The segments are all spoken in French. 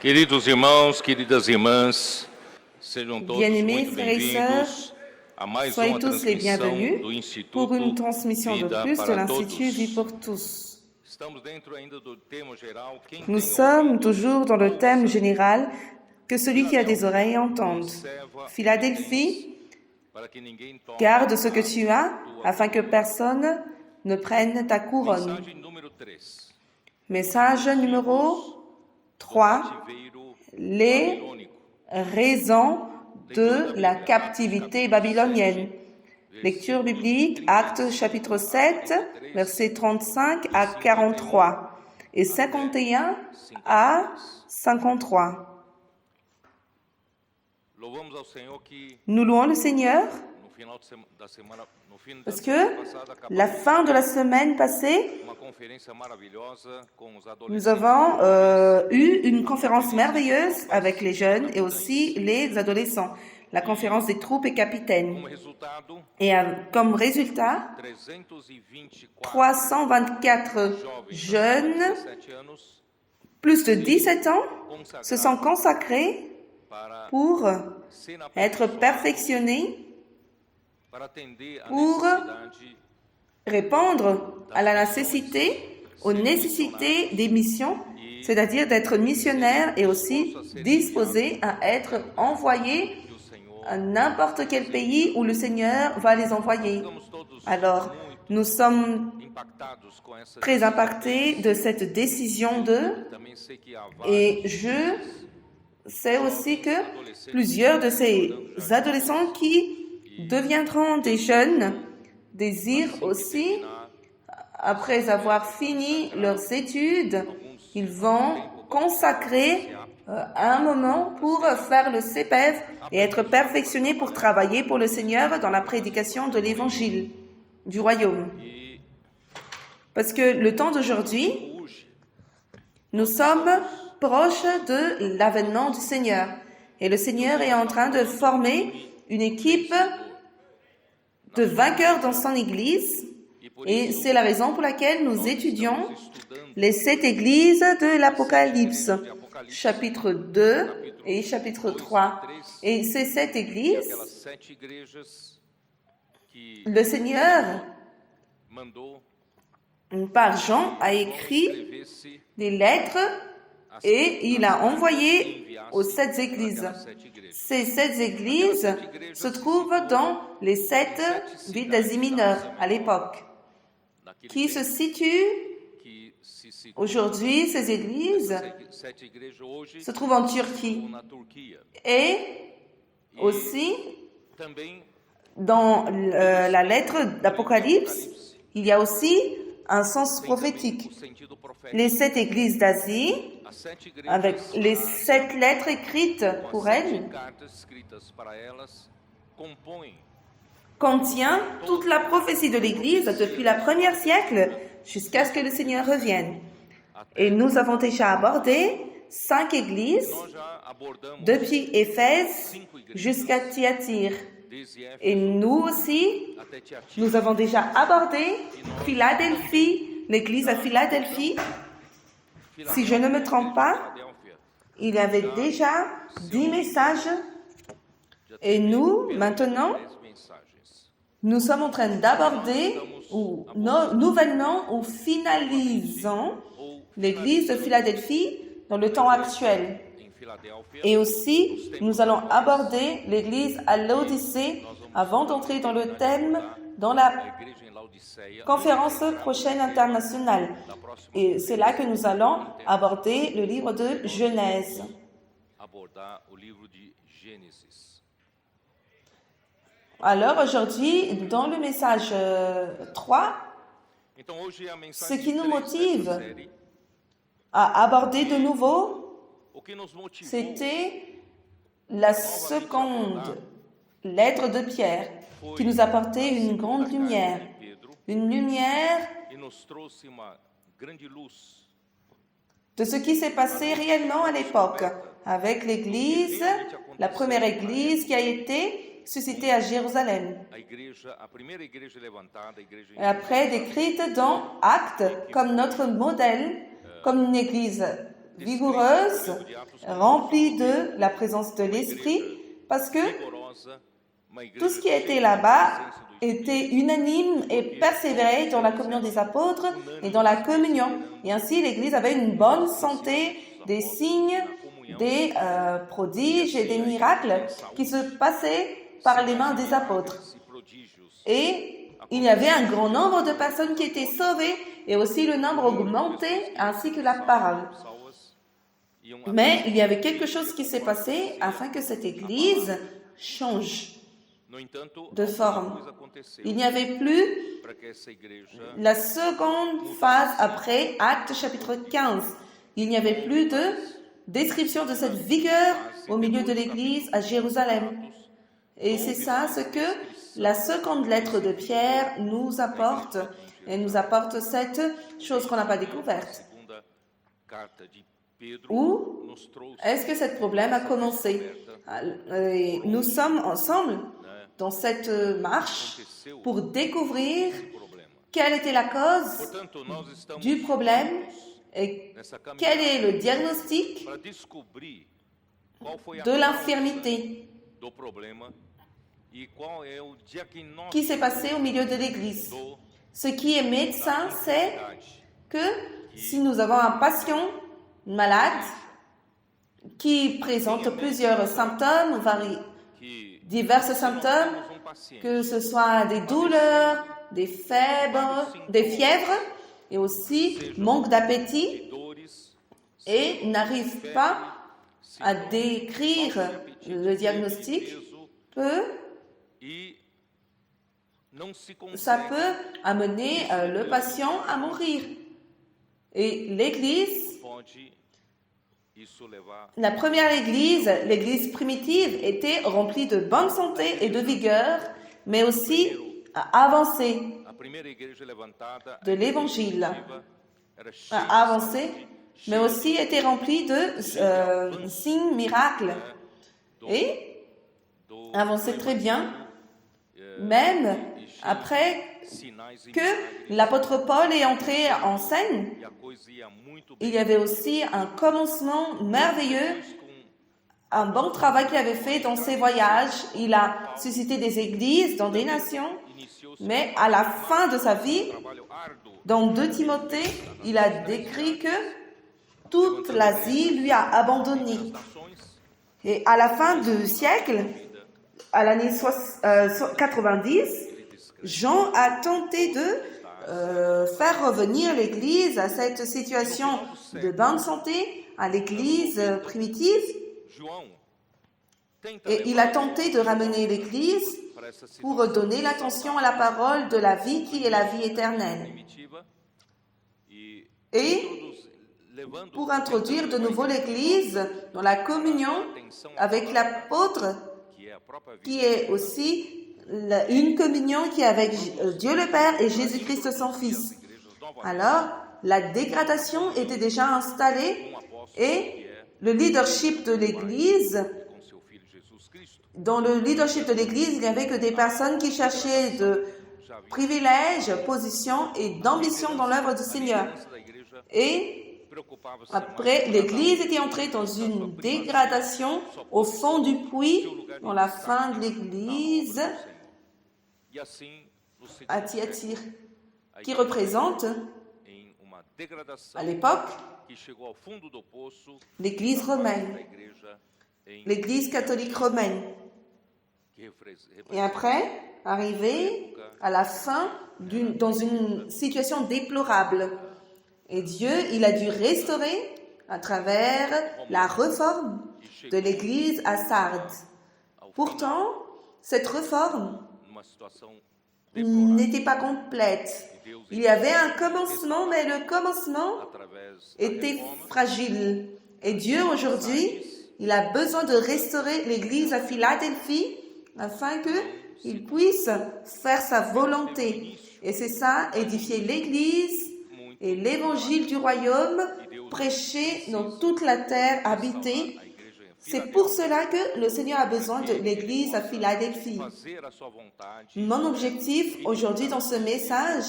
Queridos irmãos, queridas irmãs, sejam todos Bien-aimés muito frères et bem-vindos sœurs, a mais soyez uma tous les transmissão bienvenus do Instituto pour une transmission de Vida plus de para l'Institut Vie Todos. pour tous. Estamos dentro ainda do tema geral. Quem Nous tem sommes ouvidos, toujours dans le thème ouça. général que celui qui a des oreilles entende. Observa Philadelphie, para que ninguém tome garde ce que tu as afin que personne ne prenne ta couronne. Mensagem número 3. Message numéro 3. Cativeiro Les babilônico. raisons de la captivité babylonienne. Lecture biblique, Actes chapitre 7, versets 35 à 43 et 51 à 53. Louvamos ao Senhor que Nous louons le Seigneur no final da semana, no fim da parce semana que passada, la acabamos fin de la semaine passée, uma conferência maravilhosa com os nous adolescentes. avons eu une conférence merveilleuse avec les jeunes et aussi les adolescents, la conférence des troupes et capitaines. Como resultado, Et comme résultat, 324 jeunes, 17 anos plus de 17 ans, se sont consacrés para pour ser na être perfectionnés, para atender a pour necessidade répondre à la nécessité, aux nécessités des missions, c'est-à-dire d'être missionnaires et aussi disposés à être envoyés que o Senhor. à n'importe quel pays où le Seigneur va les envoyer. Ficamos todos Alors, muito nous sommes impactados com essa très impactés de cette décision Também sei que há vários et je sais aussi que plusieurs de ces adolescents qui deviendront des jeunes désirent aussi, après avoir fini leurs études, ils vont consacrer un moment pour faire le CPEV et être perfectionnés pour travailler pour le Seigneur dans la prédication de l'Évangile du Royaume. e Parce que le temps d'aujourd'hui, hoje nous sommes proches de l'avènement du Seigneur. Et le Seigneur est en train de former une équipe de vainqueurs dans son Église. Et c'est la raison pour laquelle nous étudions les 7 églises de l'Apocalypse, chapitre 2 et chapitre 3. Et ces 7 églises, aquelas 7 igrejas que le Seigneur, mandou par Jean, a écrit escrevesse des lettres et il a envoyé aux 7 églises. aquelas 7 igrejas. Ces 7 églises se trouvent dans les 7 villes d'Asie mineure à l'époque, Naquele qui tempo se situent que se situam aujourd'hui, ces églises 7 igrejas hoje se trouvent en ou Turquie. na Turquia. Et aussi, Também dans la lettre d'Apocalypse, il y a aussi un sens prophétique. o sentido profético. Les 7 églises d'Asie, As 7 igrejas avec les 7 lettres écrites pour as 7 elles, cartas escritas para elas compõem contient toute la prophétie de l'Église depuis la première siècle jusqu'à ce que le Seigneur revienne. Et nous avons déjà abordé 5 églises, nós já abordamos depuis Éphèse 5 igrejas jusqu'à Thyatire. desde Éfeso Et nous aussi, até Tiatira. nous avons déjà abordé Philadelphie, l'église à Philadelphie. Si je ne me trompe pas, Filadélfia. il y avait déjà 10 messages. Et nous, maintenant, 10 mensagens. nous sommes en train d'aborder, ou nouvellement, ou finalisant l'église de Philadelphie dans le temps actuel. Em Filadélfia, Et aussi, nous allons aborder l'église à Laodicée avant d'entrer dans le thème dans la a igreja em Laodiceia, conférence prochaine internationale. da próxima Et c'est là que nous allons aborder le livre de Genèse. abordar o livro de Gênesis. Alors aujourd'hui, dans le message 3, Então hoje é a ce mensagem qui nous 3 motive dessa série. à aborder de nouveau, O que nos motivou c'était la seconde lettre de Pierre qui nous apportait une grande lumière. Pedro Une lumière e nos trouxe uma grande luz de ce qui s'est passé réellement à l'époque avec l'église, la première église qui a été suscitée à Jérusalem. a primeira igreja levantada, a igreja Et après décrite dans Actes comme notre modèle, comme une église vigoureuse, remplie de la présence de l'Esprit, parce que tout ce qui était là-bas était unanime et persévérait dans la communion des apôtres et dans la communion. Et ainsi, l'Église avait une bonne santé, des signes, des prodiges et des miracles qui se passaient par les mains des apôtres. Et il y avait un grand nombre de personnes qui étaient sauvées et aussi le nombre augmentait ainsi que la parole. Mais il y avait quelque chose qui s'est passé afin que cette Église change de forme. Il n'y avait plus la seconde phase après Actes chapitre 15. Il n'y avait plus de description de cette vigueur au milieu de l'Église à Jérusalem. Et c'est ça ce que la seconde lettre de Pierre nous apporte. Elle nous apporte cette chose qu'on n'a pas découverte. Où est-ce que ce problème a commencé? Nous sommes ensemble dans cette marche pour découvrir quelle était la cause du problème et quel est le diagnostic de l'infirmité qui s'est passé au milieu de l'Église. Ce qui est médecin, c'est que si nous avons un patient malade qui présente plusieurs symptômes, divers symptômes, que ce soit des douleurs, des fièvres et aussi manque d'appétit et n'arrive pas à décrire le diagnostic, ça peut amener le patient à mourir. Et l'Église, la première Église, l'Église primitive, était remplie de bonne santé et de vigueur, mais aussi avancée de l'Évangile. Avancée, mais aussi était remplie de signes, miracles. Et avancée très bien, même après que l'apôtre Paul est entré en scène, il y avait aussi un commencement merveilleux, un bon travail qu'il avait fait dans ses voyages. Il a suscité des églises dans des nations, mais à la fin de sa vie, dans 2 Timothée, il a décrit que toute l'Asie lui a abandonné. Et à la fin du siècle, à l'année 90, Jean a tenté de faire revenir l'Église à cette situation de bonne santé, à l'Église primitive. Et il a tenté de ramener l'Église pour donner l'attention à la parole de la vie qui est la vie éternelle. Et pour introduire de nouveau l'Église dans la communion avec l'apôtre, qui est aussi une communion qui est avec Dieu le Père et Jésus-Christ son Fils. Alors, la dégradation était déjà installée et le leadership de l'Église, dans le leadership de l'Église, il n'y avait que des personnes qui cherchaient de privilèges, positions et d'ambition dans l'œuvre du Seigneur. Et après, l'Église était entrée dans une dégradation au fond du puits, dans la fin de l'Église, à Thyatire, qui représente, à l'époque, l'Église romaine, l'Église catholique romaine. Et après, arrivé à la fin dans une situation déplorable. Et Dieu, il a dû restaurer à travers la réforme de l'Église à Sardes. Pourtant, cette réforme n'était pas complète. Il y avait un commencement, mais le commencement était fragile. Et Dieu, aujourd'hui, il a besoin de restaurer l'Église à Philadelphie afin qu'il puisse faire sa volonté. Et c'est ça, édifier l'Église et l'Évangile du royaume, prêché dans toute la terre habitée. C'est pour cela que le Seigneur a besoin de l'Église à Philadelphie. Mon objectif aujourd'hui dans ce message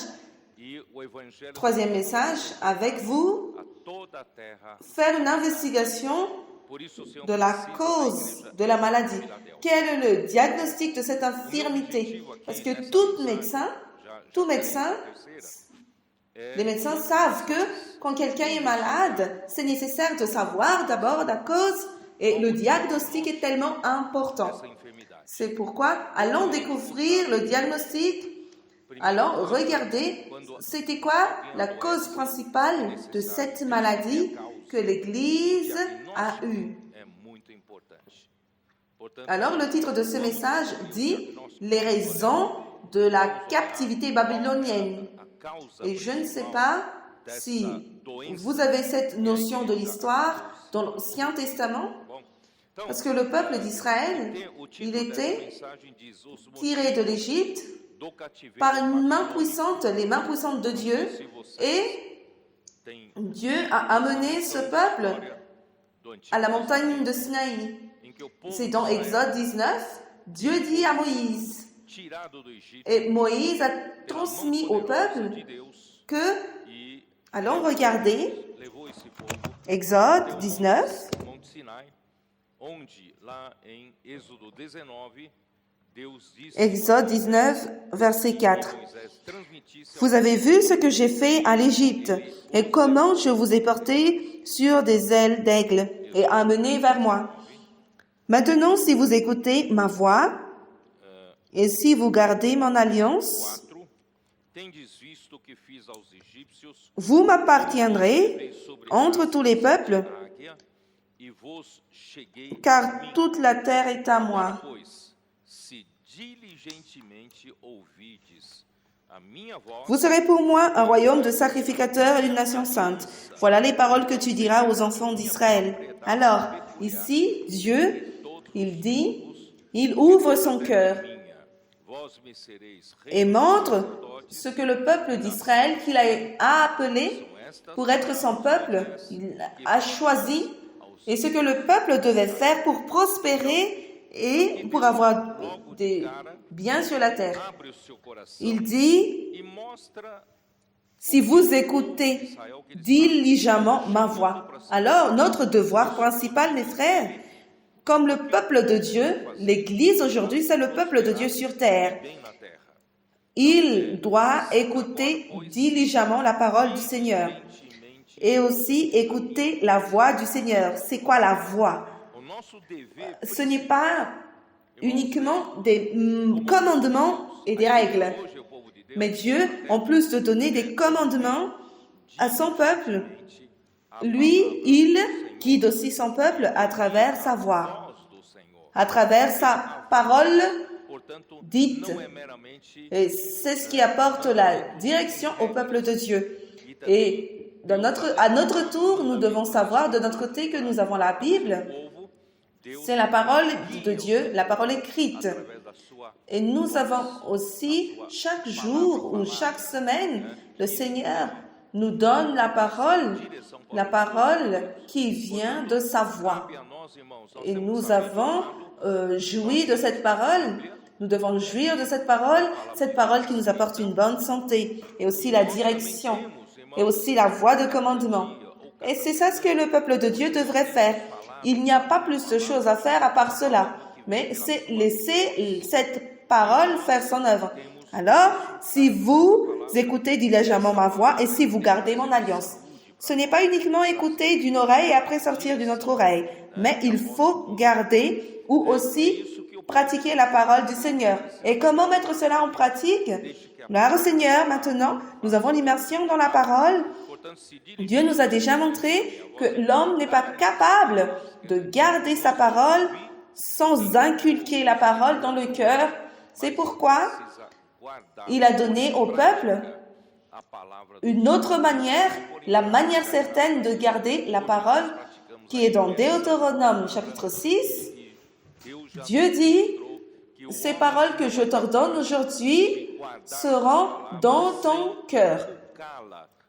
Troisième message, avec vous, faire une investigation de la cause de la maladie. Quel est le diagnostic de cette infirmité? Parce que les médecins savent que quand quelqu'un est malade, c'est nécessaire de savoir d'abord la cause et le diagnostic est tellement important. C'est pourquoi allons découvrir le diagnostic, allons regarder c'était quoi la cause principale de cette maladie que l'Église a eue. Alors le titre de ce message dit « Les raisons de la captivité babylonienne ». Et je ne sais pas si vous avez cette notion de l'histoire dans l'Ancien Testament, parce que le peuple d'Israël, il était tiré de l'Égypte par une main puissante, les mains puissantes de Dieu, et Dieu a amené ce peuple à la montagne de Sinaï. C'est dans Exode 19, Dieu dit à Moïse, et Moïse a transmis au peuple que, allons regarder, Exode 19, Exode 19, verset 4. Vous avez vu ce que j'ai fait à l'Égypte et comment je vous ai porté sur des ailes d'aigle et amené vers moi. Maintenant, si vous écoutez ma voix et si vous gardez mon alliance, vous m'appartiendrez entre tous les peuples, car toute la terre est à moi. Vous serez pour moi un royaume de sacrificateurs et une nation sainte. Voilà les paroles que tu diras aux enfants d'Israël. Alors, ici, Dieu, il ouvre son cœur et montre ce que le peuple d'Israël qu'il a appelé pour être son peuple, il a choisi, et ce que le peuple devait faire pour prospérer et pour avoir des biens sur la terre. Il dit, si vous écoutez diligemment ma voix. Alors, notre devoir principal, mes frères, comme le peuple de Dieu, l'Église aujourd'hui, c'est le peuple de Dieu sur terre. Il doit écouter diligemment la parole du Seigneur et aussi écouter la voix du Seigneur. C'est quoi la voix? Ce n'est pas uniquement des commandements et des règles, mais Dieu, en plus de donner des commandements à son peuple, lui, il guide aussi son peuple à travers sa voix, à travers sa parole dite. Et c'est ce qui apporte la direction au peuple de Dieu. Et à notre tour, nous devons savoir de notre côté que nous avons la Bible. C'est la parole de Dieu, la parole écrite. Et nous avons aussi chaque jour ou chaque semaine, le Seigneur nous donne la parole qui vient de sa voix. Et nous avons joui de cette parole. Nous devons jouir de cette parole qui nous apporte une bonne santé et aussi la direction et aussi la voie de commandement. Et c'est ça ce que le peuple de Dieu devrait faire. Il n'y a pas plus de choses à faire à part cela, mais c'est laisser cette parole faire son œuvre. Alors, si vous écoutez diligemment ma voix et si vous gardez mon alliance, ce n'est pas uniquement écouter d'une oreille et après sortir d'une autre oreille, mais il faut garder ou aussi pratiquer la parole du Seigneur. Et comment mettre cela en pratique? Gloire au Seigneur, maintenant, nous avons l'immersion dans la parole. Dieu nous a déjà montré que l'homme n'est pas capable de garder sa parole sans inculquer la parole dans le cœur. C'est pourquoi il a donné au peuple une autre manière, la manière certaine de garder la parole qui est dans Deutéronome chapitre 6. Dieu dit, ces paroles que je t'ordonne aujourd'hui seront dans ton cœur.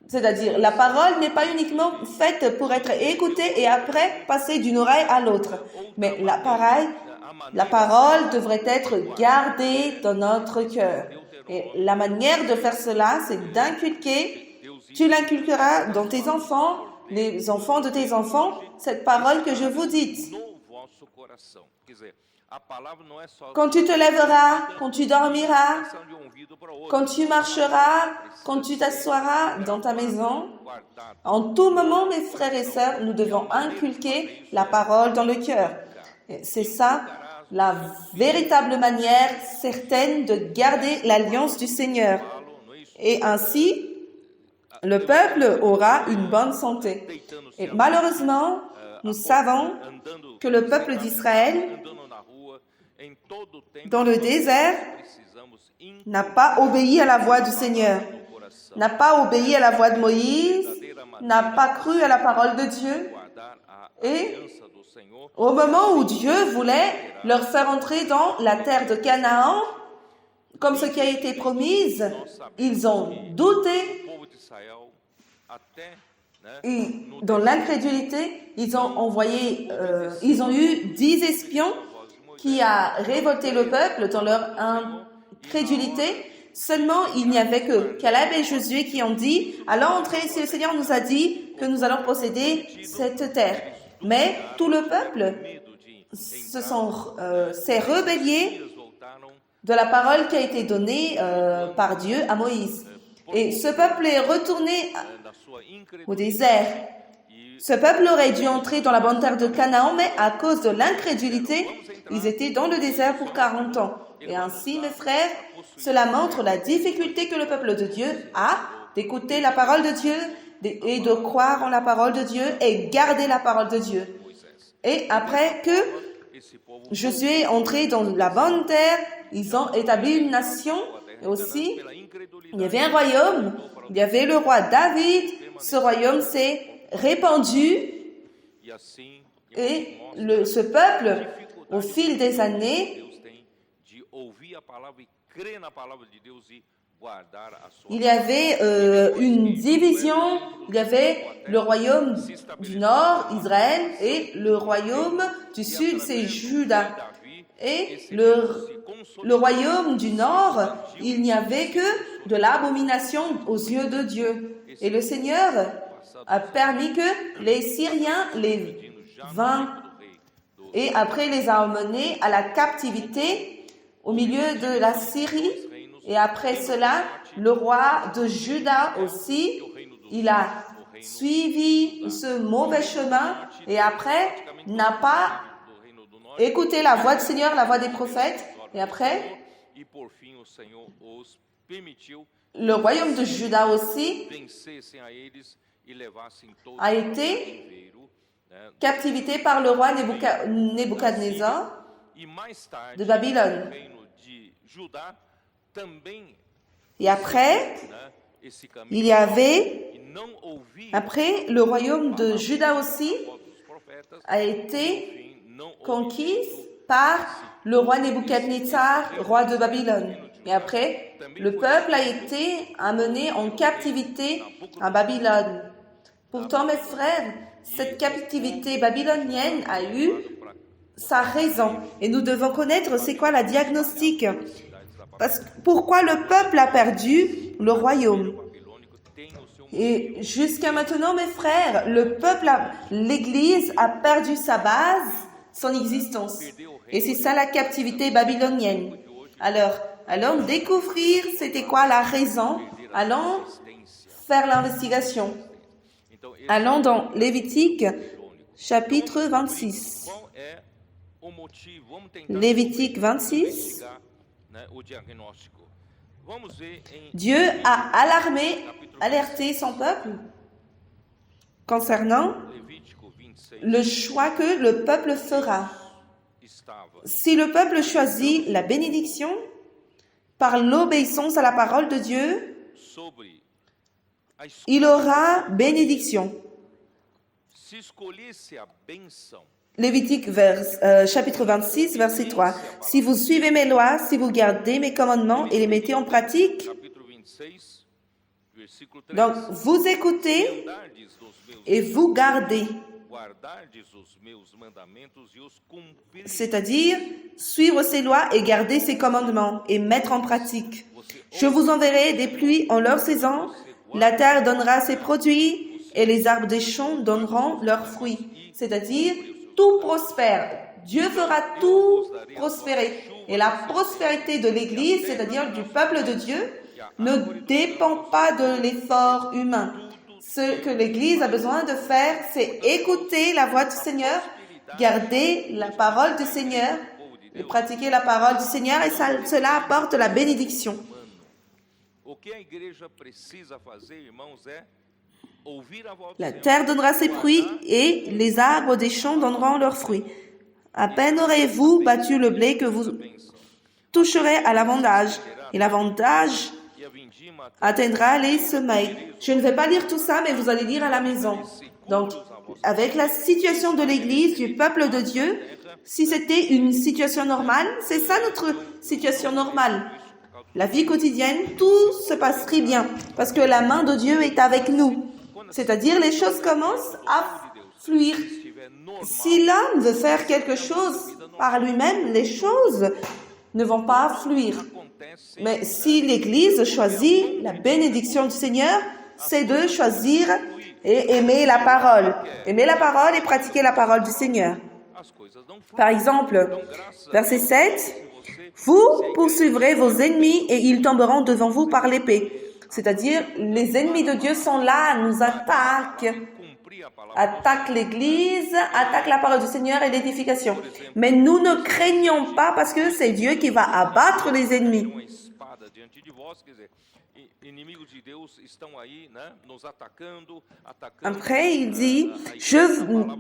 C'est-à-dire, la parole n'est pas uniquement faite pour être écoutée et après passer d'une oreille à l'autre. Mais la parole devrait être gardée dans notre cœur. Et la manière de faire cela, c'est d'inculquer, tu l'inculqueras dans tes enfants, les enfants de tes enfants, cette parole que je vous dis. Quand tu te lèveras, quand tu dormiras, quand tu marcheras, quand tu t'assoiras dans ta maison, en tout moment, mes frères et sœurs, nous devons inculquer la parole dans le cœur. C'est ça, la véritable manière certaine de garder l'alliance du Seigneur. Et ainsi, le peuple aura une bonne santé. Et malheureusement, nous savons que le peuple d'Israël, dans le désert, n'a pas obéi à la voix du Seigneur, n'a pas obéi à la voix de Moïse, n'a pas cru à la parole de Dieu. Et au moment où Dieu voulait leur faire entrer dans la terre de Canaan, comme ce qui a été promis, ils ont douté. Et dans l'incrédulité, ils ont eu 10 espions qui a révolté le peuple dans leur incrédulité. Seulement, il n'y avait que Caleb et Josué qui ont dit « Allons entrer si le Seigneur nous a dit que nous allons posséder cette terre. » Mais tout le peuple s'est rebellé de la parole qui a été donnée par Dieu à Moïse. Et ce peuple est retourné au désert. Ce peuple aurait dû entrer dans la bonne terre de Canaan, mais à cause de l'incrédulité, ils étaient dans le désert pour 40 ans. Et ainsi, mes frères, cela montre la difficulté que le peuple de Dieu a d'écouter la parole de Dieu et de croire en la parole de Dieu et garder la parole de Dieu. Et après que Josué est entré dans la bonne terre, ils ont établi une nation. Et aussi, il y avait un royaume, il y avait le roi David. Ce royaume s'est répandu et ce peuple, au fil des années, il y avait une division, il y avait le royaume du nord, Israël, et le royaume du sud, c'est Juda. Et le royaume du nord, il n'y avait que de l'abomination aux yeux de Dieu. Et le Seigneur a permis que les Syriens les vinrent et après les a emmenés à la captivité au milieu de la Syrie. Et après cela, le roi de Juda aussi, il a suivi ce mauvais chemin et après n'a pas écouté la voix du Seigneur, la voix des prophètes. Et après, le royaume de Juda aussi a été captivité par le roi Nebuchadnezzar de Babylone. Et après, il y avait, après, le royaume de Juda aussi a été conquis par le roi Nebuchadnezzar, roi de Babylone. Et après, le peuple a été amené en captivité à Babylone. Pourtant, mes frères, cette captivité babylonienne a eu sa raison. Et nous devons connaître c'est quoi la diagnostic. Pourquoi le peuple a perdu le royaume? Et jusqu'à maintenant, mes frères, l'Église a perdu sa base, son existence. Et c'est ça la captivité babylonienne. Alors, allons découvrir c'était quoi la raison. Allons faire l'investigation. Allons dans Lévitique, chapitre 26. Lévitique 26. Dieu a alerté son peuple concernant le choix que le peuple fera. Si le peuple choisit la bénédiction par l'obéissance à la parole de Dieu, il aura bénédiction. Lévitique chapitre 26, verset 3. Si vous suivez mes lois, si vous gardez mes commandements et les mettez en pratique, Versículo 3. Donc, vous écoutez Andardes nos meus et vous gardez. guardardes os meus mandamentos e os cumprirdes. C'est-à-dire suivre ses lois et garder ses commandements et mettre en pratique. Je vous enverrai des pluies en leur saison, la terre donnera ses produits et les arbres des champs donneront leurs fruits. C'est-à-dire tout prospère. Dieu fera tout prospérer. Et la prospérité de l'Église, c'est-à-dire du peuple de Dieu, ne dépend pas de l'effort humain. Ce que l'Église a besoin de faire, c'est écouter la voix du Seigneur, garder la parole du Seigneur, et pratiquer la parole du Seigneur, et cela apporte la bénédiction. O que a igreja precisa fazer, irmãos, é ouvir a voz do La Senhor. terre donnera ses fruits et les arbres des champs donneront leurs fruits. À peine aurez-vous battu le blé que vous toucherez à l'avantage, et l'avantage E a vindima atteindra les semailles. Je ne vais pas lire tout ça, mais vous allez lire à la maison. Donc, avec la situation de l'Église, du peuple de Dieu, si c'était une situation normale, c'est ça notre situation normale. La vie quotidienne, tout se passerait bien, parce que la main de Dieu est avec nous. C'est-à-dire, les choses commencent à fluir. estiver normal, Si l'homme veut faire quelque chose par lui-même, les choses ne vont pas fluir. acontece Mais si l'Église choisit la bénédiction du Seigneur, c'est de choisir et aimer la parole. Aimer la parole et pratiquer la parole du Seigneur. as coisas não fluem. Par exemple, verset 7, vous poursuivrez vos ennemis et ils tomberont devant vous par l'épée. C'est-à-dire, les ennemis de Dieu sont là, nous attaquent. Cumprir a palavra Attaque l'Église, attaque la parole du Seigneur et l'édification. Mais nous ne craignons pas parce que c'est Dieu qui va abattre les ennemis. uma espada diante de vós, quer dizer, inimigos de Deus estão aí, né, nos atacando. Après, il dit, je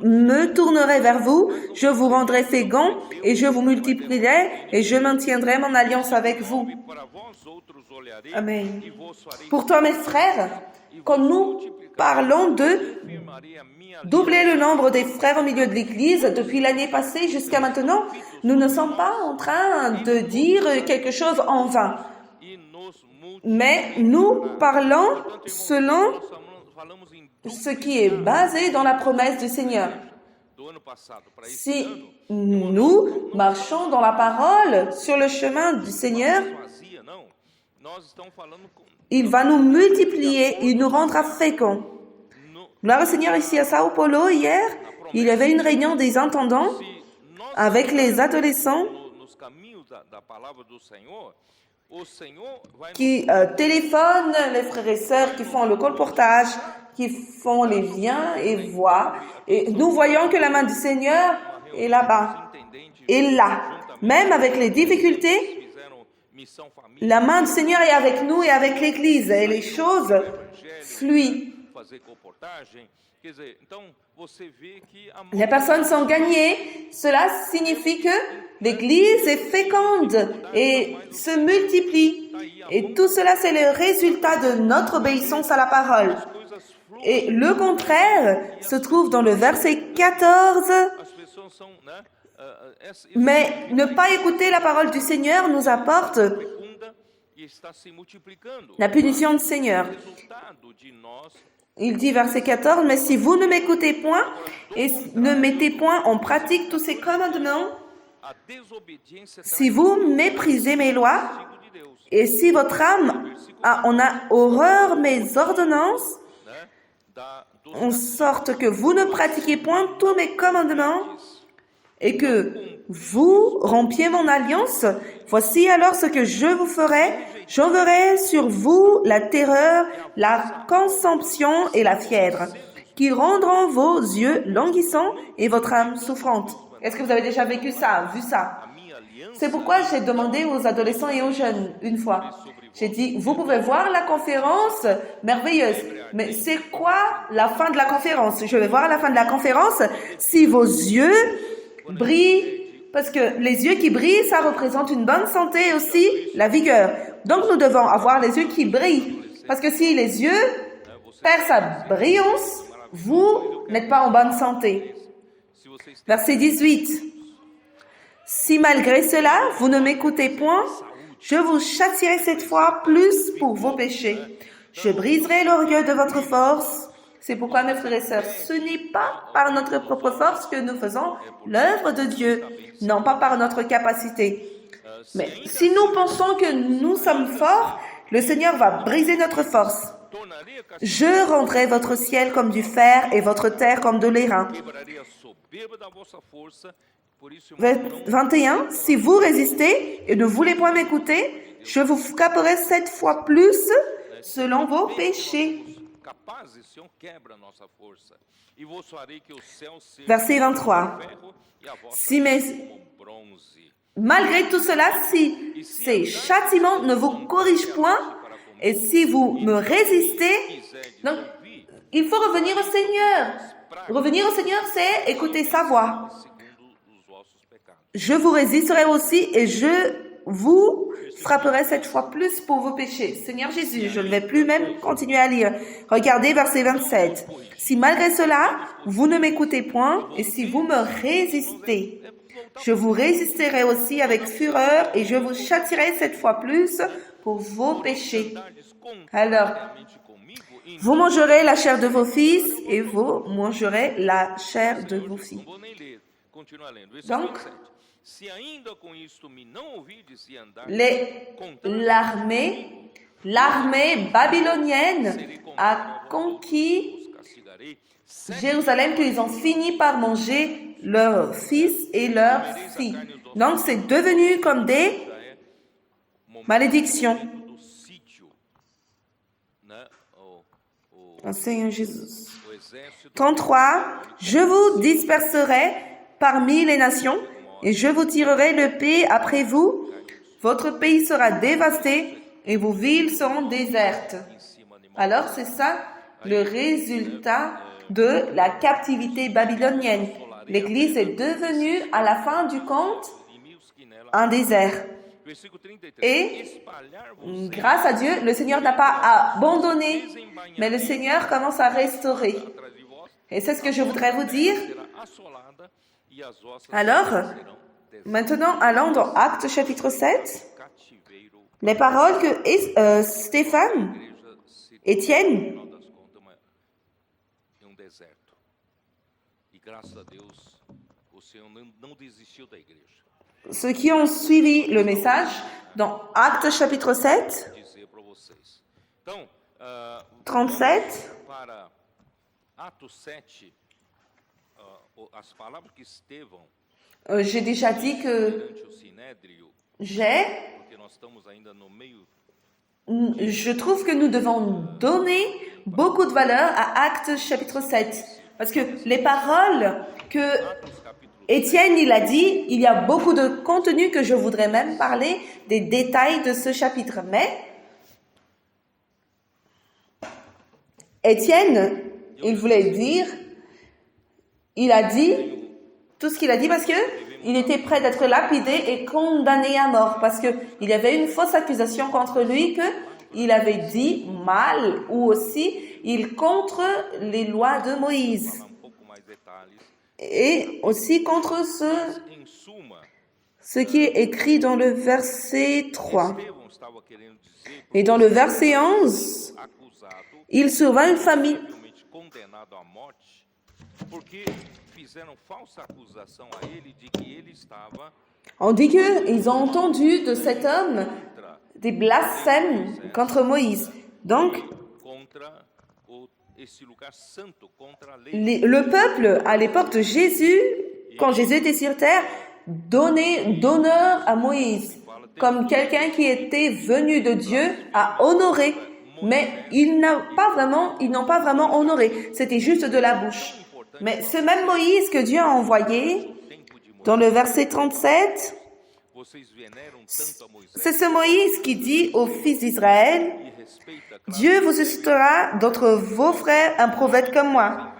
me tournerai vers vous, je vous rendrai fécond et je vous multiplierai et je maintiendrai mon alliance avec vous. Para vós outros olharei Amen. e vos farei Pour toi, mes frères, quand nous parlons de firmarei a minha doubler le nombre des frères au milieu de l'Église depuis l'année passée jusqu'à maintenant, nous ne sommes pas en train de dire quelque chose en vain. e nos Mais nous parlons selon falamos em ce qui est basé dans la promesse du Seigneur. do ano passado para esse Si ano, nous marchons dans la parole sur le chemin du Seigneur, vazia, não. Nós estamos falando com il va nous multiplier, il nous rendra féconds. no, Gloire au Seigneur, ici à Sao Paulo, hier, il y avait une réunion des intendants se nós avec les adolescents nos caminhos da palavra do Senhor, o Senhor vai qui téléphonent, les frères et sœurs qui font le colportage, qui font les liens et voient. Et nous voyons que la main du Seigneur est là-bas, entendente est là. Même avec les difficultés, fizeram missão família, la main du Seigneur est avec nous et avec l'Église. Et les choses fluent. fazer comportagem, quer dizer, então você vê que a Les personnes sont gagnées. Cela signifie que l'Église est féconde et se multiplie. Et tout cela, c'est le résultat de notre obéissance à la parole. coisas fluem, Et le contraire se trouve dans le verset 14. as pessoas são, né, esse Mais ne pas écouter la parole du Seigneur nous apporte fecunda e está se multiplicando. la punition du Seigneur. Resultado de nós Il dit verset 14, mais si vous ne m'écoutez point et ne mettez point en pratique tous ces commandements, a desobediência si vous méprisez mes lois de Deus, et si votre âme en a horreur mes ordonnances, né, dos en sorte que vous ne pratiquez point tous mes commandements et que vous rompiez mon alliance, voici alors ce que je vous ferai. J'enverrai sur vous la terreur, la consomption et la fièvre, qui rendront vos yeux languissants et votre âme souffrante. Est-ce que vous avez déjà vécu ça, vu ça? a minha aliança C'est pourquoi j'ai demandé aux adolescents et aux jeunes une fois. J'ai dit, vous pouvez voir la conférence merveilleuse, mais c'est quoi la fin de la conférence? Je vais voir à la fin de la conférence si vos yeux brillent, parce que les yeux qui brillent, ça représente une bonne santé et aussi la vigueur. Donc nous devons avoir les yeux qui brillent, parce que si les yeux perdent sa brillance, vous n'êtes pas en bonne santé. se você está Verset 18. Si malgré cela, vous ne m'écoutez point, je vous châtierai cette fois plus pour vos péchés. Je briserai l'orgueil de votre force. C'est pourquoi, mes frères et sœurs, ce n'est pas par notre propre force que nous faisons l'œuvre de Dieu, non pas par notre capacité. Mais si nous pensons que nous sommes forts, le Seigneur va briser notre force. Je rendrai votre ciel comme du fer et votre terre comme de l'airain. 21. Si vous résistez et ne voulez point m'écouter, je vous frapperai 7 fois plus selon vos péchés. Verset 23. Malgré tout cela, si ces châtiments ne vous corrigent point, et si vous me résistez, donc il faut revenir au Seigneur. Revenir au Seigneur, c'est écouter sa voix. Je vous résisterai aussi et je vous frapperai 7 fois plus pour vos péchés. Seigneur Jésus, je ne vais plus même continuer à lire. Regardez verset 27. Si malgré cela, vous ne m'écoutez point, et si vous me résistez, je vous résisterai aussi avec fureur et je vous châtierai 7 fois plus pour vos péchés. Alors, vous mangerez la chair de vos fils et vous mangerez la chair de vos filles. Donc, l'armée babylonienne a conquis Jérusalem, puis ils ont fini par manger leurs fils et leurs filles. Donc, c'est devenu comme des malédictions. Seigneur Jésus. 33. Je vous disperserai parmi les nations et je vous tirerai le pays après vous. Votre pays sera dévasté et vos villes seront désertes. Alors, c'est ça le résultat de la captivité babylonienne. L'Église est devenue, à la fin du compte, un désert. Et grâce à Dieu, le Seigneur n'a pas abandonné, mais le Seigneur commence à restaurer. Et c'est ce que je voudrais vous dire. Alors, maintenant, allons dans Actes chapitre 7. Les paroles que Stéphane, Étienne, ceux qui ont suivi le message, dans Actes chapitre 7, 37, j'ai déjà dit que je trouve que nous devons donner beaucoup de valeur à Actes chapitre 7. Parce que les paroles que Étienne, il a dit, il y a beaucoup de contenu que je voudrais même parler des détails de ce chapitre. Mais Étienne, il voulait dire, il a dit tout ce qu'il a dit parce que il était prêt d'être lapidé et condamné à mort parce que il y avait une fausse accusation contre lui que il avait dit mal ou aussi il contre les lois de Moïse et aussi contre ce qui est écrit dans le verset 3. Et dans le verset 11, il survint une famine. On dit qu'ils ont entendu de cet homme des blasphèmes contre Moïse. Donc, le peuple, à l'époque de Jésus, quand Jésus était sur terre, donnait d'honneur à Moïse, comme quelqu'un qui était venu de Dieu à honorer. Mais ils n'ont pas vraiment honoré. C'était juste de la bouche. Mais ce même Moïse que Dieu a envoyé, dans le verset 37, c'est ce Moïse qui dit aux fils d'Israël, « Dieu vous suscitera d'entre vos frères un prophète comme moi. »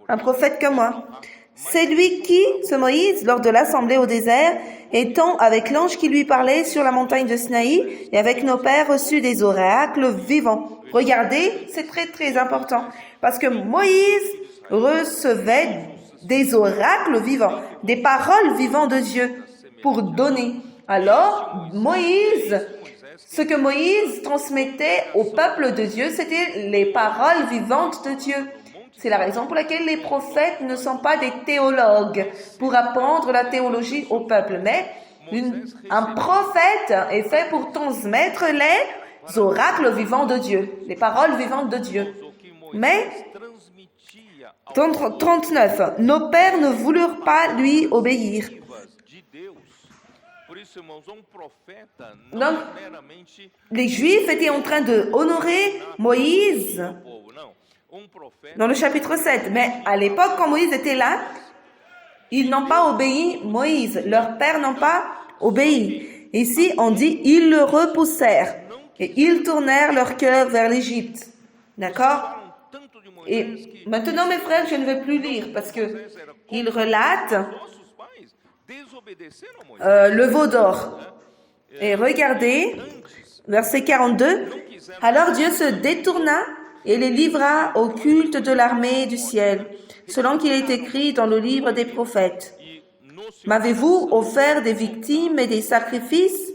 Un prophète comme moi. C'est lui qui, ce Moïse, lors de l'assemblée au désert, étant avec l'ange qui lui parlait sur la montagne de Sinaï, et avec nos pères reçut des oracles vivants. Regardez, c'est très très important, parce que Moïse recevait des oracles vivants, des paroles vivantes de Dieu pour donner. Alors, Moïse Ce que Moïse transmettait au peuple de Dieu, c'était les paroles vivantes de Dieu. C'est la raison pour laquelle les prophètes ne sont pas des théologues pour apprendre la théologie au peuple. Mais un prophète est fait pour transmettre les oracles vivants de Dieu, les paroles vivantes de Dieu. Mais 39. Nos pères ne voulurent pas lui obéir. Donc, les Juifs étaient en train de honorer Moïse dans le chapitre 7. Mais à l'époque, quand Moïse était là, ils n'ont pas obéi Moïse. Leurs pères n'ont pas obéi. Ici, on dit, ils le repoussèrent et ils tournèrent leur cœur vers l'Égypte. D'accord? Et maintenant, mes frères, je ne vais plus lire parce que il relate le veau d'or. Et regardez, verset 42. Alors Dieu se détourna et les livra au culte de l'armée du ciel, selon qu'il est écrit dans le livre des prophètes. M'avez-vous offert des victimes et des sacrifices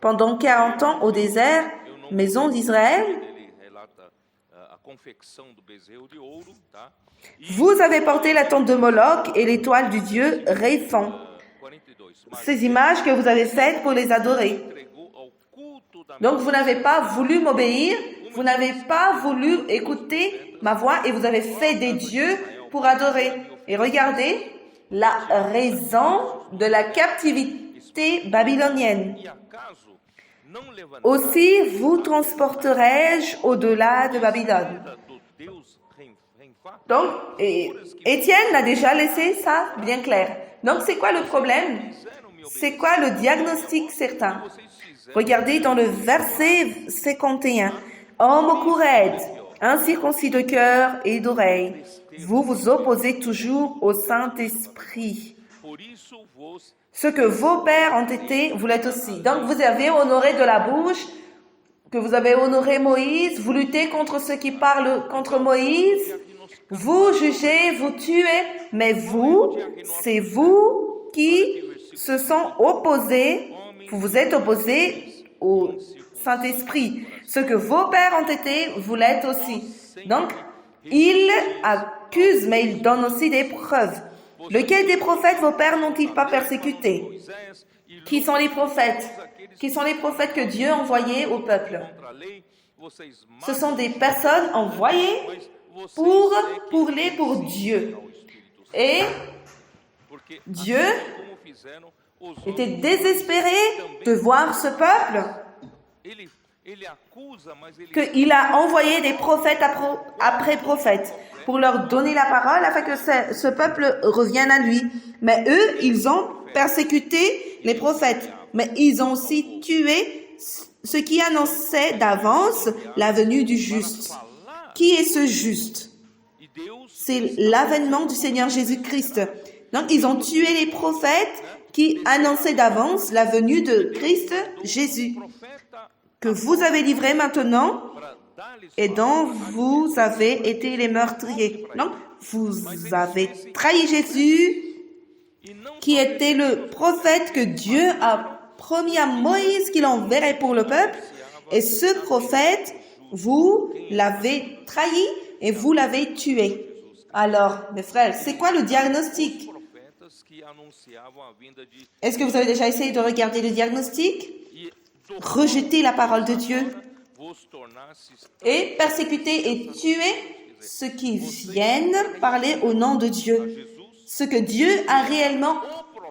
pendant 40 ans au désert, maison d'Israël? Vous avez porté la tente de Moloch et l'étoile du dieu Réphon, ces images que vous avez faites pour les adorer. Donc vous n'avez pas voulu m'obéir, vous n'avez pas voulu écouter ma voix et vous avez fait des dieux pour adorer. Et regardez la raison de la captivité babylonienne. Aussi vous transporterai-je au-delà de Babylone. Donc, Étienne a déjà laissé ça bien clair. Donc, c'est quoi le problème? C'est quoi le diagnostic certain? Regardez dans le verset 51. Homme courette, incirconcis de cœur et d'oreille, vous vous opposez toujours au Saint-Esprit. Ce que vos pères ont été, vous l'êtes aussi. Donc, vous avez honoré de la bouche, que vous avez honoré Moïse, vous luttez contre ceux qui parlent contre Moïse, vous jugez, vous tuez, mais vous, c'est vous qui se sont opposés, vous vous êtes opposés au Saint-Esprit. Ce que vos pères ont été, vous l'êtes aussi. Donc, il accuse, mais il donne aussi des preuves. Lequel des prophètes vos pères n'ont-ils pas persécuté? Qui sont les prophètes? Qui sont les prophètes que Dieu a envoyés au peuple? Ce sont des personnes envoyées pour parler pour Dieu. Et Dieu était désespéré de voir ce peuple, qu'il a envoyé des prophètes après prophètes pour leur donner la parole afin que ce peuple revienne à lui. Mais eux, ils ont persécuté les prophètes, mais ils ont aussi tué ce qui annonçait d'avance la venue du juste. Qui est ce juste? C'est l'avènement du Seigneur Jésus-Christ. Donc, ils ont tué les prophètes qui annonçaient d'avance la venue de Christ Jésus, que vous avez livré maintenant et dont vous avez été les meurtriers. Donc, vous avez trahi Jésus, qui était le prophète que Dieu a promis à Moïse qu'il enverrait pour le peuple. Et ce prophète, vous l'avez trahi et vous l'avez tué. Alors, mes frères, c'est quoi le diagnostic? Est-ce que vous avez déjà essayé de regarder le diagnostic? Rejeter la parole de Dieu et persécuter et tuer ceux qui viennent parler au nom de Dieu. Ce que Dieu a réellement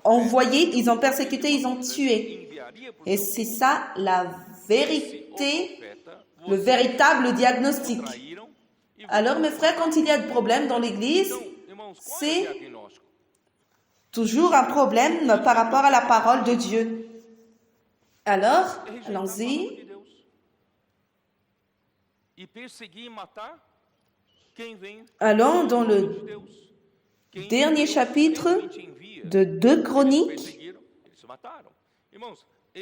envoyé, ils ont persécuté, ils ont tué. Et c'est ça la vérité, le véritable diagnostic. Alors, mes frères, quand il y a des problèmes dans l'Église, c'est toujours un problème par rapport à la parole de Dieu. Alors, allons-y. Allons dans le dernier chapitre de 2 Chroniques,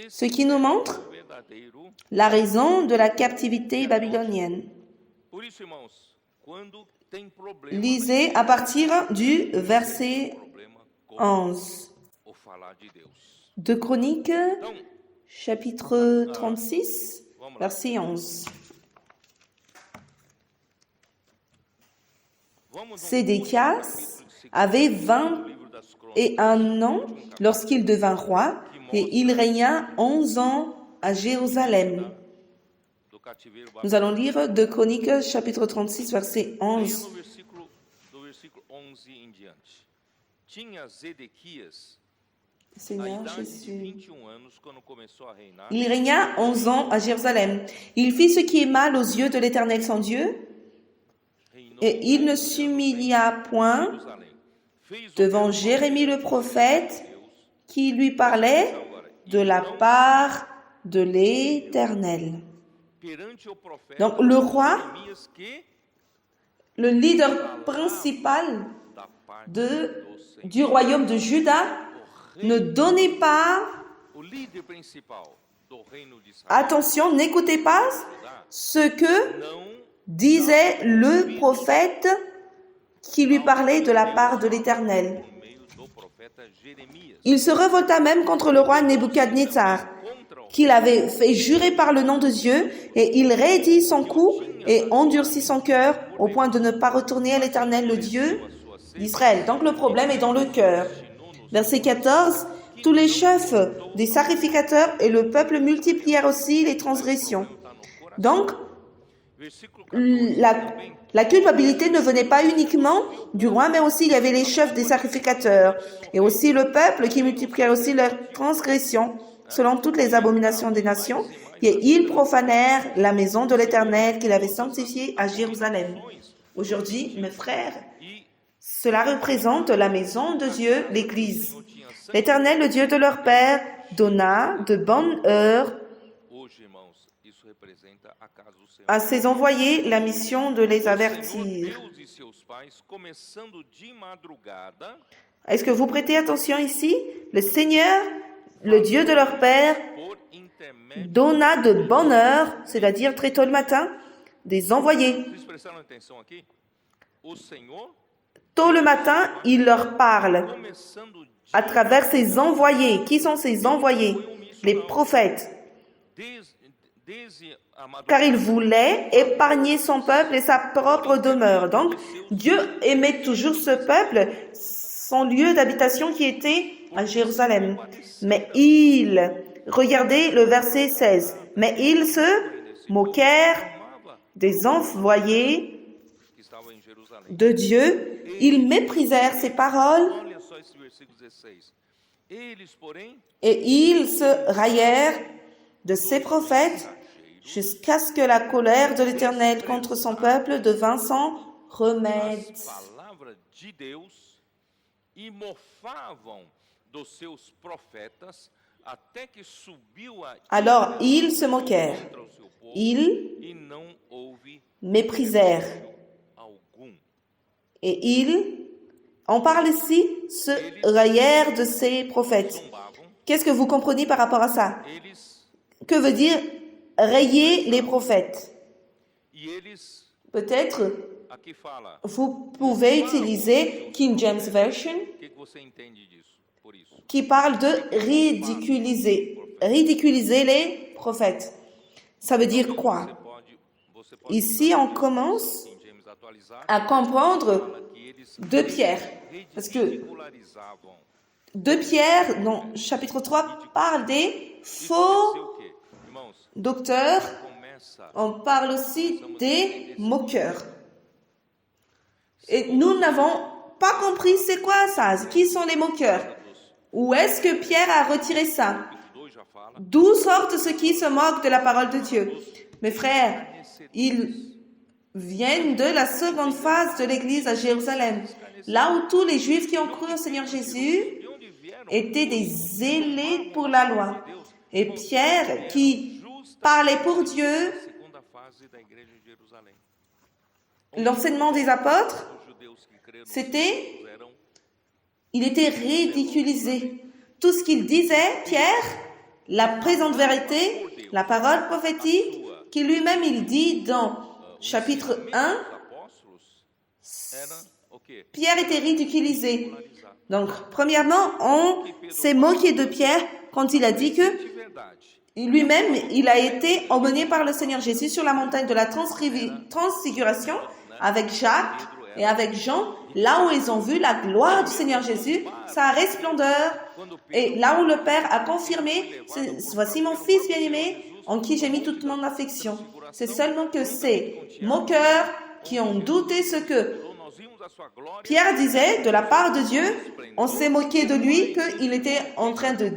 ce qui nous montre la raison de la captivité babylonienne. Lisez à partir du verset 11. 2 Chroniques, chapitre 36, verset 11. Sédéchias avait 21 ans lorsqu'il devint roi et il régna 11 ans à Jérusalem. Nous allons lire 2 Chroniques, chapitre 36, verset 11. Seigneur Jésus. Il régna 11 ans à Jérusalem. Il fit ce qui est mal aux yeux de l'Éternel son Dieu, et il ne s'humilia point devant Jérémie le prophète qui lui parlait de la part de l'Éternel. Donc le roi, le leader principal du royaume de Juda, ne donnait pas attention, n'écoutez pas ce que disait le prophète qui lui parlait de la part de l'Éternel. Il se révolta même contre le roi Nebuchadnezzar, qu'il avait fait jurer par le nom de Dieu, et il raidit son cou et endurcit son cœur au point de ne pas retourner à l'Éternel, le Dieu d'Israël. Donc le problème est dans le cœur. Verset 14, tous les chefs des sacrificateurs et le peuple multiplièrent aussi les transgressions. Donc, la culpabilité ne venait pas uniquement du roi, mais aussi il y avait les chefs des sacrificateurs et aussi le peuple qui multipliait aussi leurs transgressions selon toutes les abominations des nations, et ils profanèrent la maison de l'Éternel qu'il avait sanctifiée à Jérusalem. Aujourd'hui, mes frères, cela représente la maison de Dieu, l'Église. L'Éternel, le Dieu de leur père, donna de bonnes heures à ses envoyés la mission de les avertir. Est-ce que vous prêtez attention ici? Le Seigneur, le Dieu de leur père, donna de bonnes heures, c'est-à-dire très tôt le matin, des envoyés. Tôt le matin, il leur parle à travers ses envoyés. Qui sont ces envoyés? Les prophètes. Car il voulait épargner son peuple et sa propre demeure. Donc, Dieu aimait toujours ce peuple, son lieu d'habitation qui était à Jérusalem. Mais regardez le verset 16, mais ils se moquèrent des envoyés de Dieu, ils méprisèrent ses paroles et ils se raillèrent de ses prophètes jusqu'à ce que la colère de l'Éternel contre son peuple devint sans remède. Alors ils se moquèrent, ils méprisèrent, et on parle ici, se raillèrent de ses prophètes. Qu'est-ce que vous comprenez par rapport à ça? Que veut dire rayer les prophètes? Peut-être vous pouvez utiliser King James Version qui parle de ridiculiser les prophètes. Ça veut dire quoi? Ici, on commence à comprendre 2 Pierre. Parce que 2 Pierre, dans chapitre 3, parle des faux docteurs. On parle aussi des moqueurs. Et nous n'avons pas compris c'est quoi ça. Qui sont les moqueurs? Où est-ce que Pierre a retiré ça? D'où sortent ceux qui se moquent de la parole de Dieu? Mes frères, ils viennent de la seconde phase de l'Église à Jérusalem, là où tous les Juifs qui ont cru au Seigneur Jésus étaient des zélés pour la loi. Et Pierre, qui parlait pour Dieu, l'enseignement des apôtres, il était ridiculisé. Tout ce qu'il disait, Pierre, la présente vérité, la parole prophétique, qui lui-même il dit dans chapitre 1, Pierre était ridiculisé. Donc, premièrement, on s'est moqué de Pierre quand il a dit que lui-même, il a été emmené par le Seigneur Jésus sur la montagne de la transfiguration avec Jacques et avec Jean, là où ils ont vu la gloire du Seigneur Jésus, sa resplendeur, et là où le Père a confirmé, voici mon Fils bien-aimé, en qui j'ai mis toute mon affection. C'est seulement que ces moqueurs qui ont douté ce que Pierre disait de la part de Dieu, on s'est moqué de lui, qu'il était en train de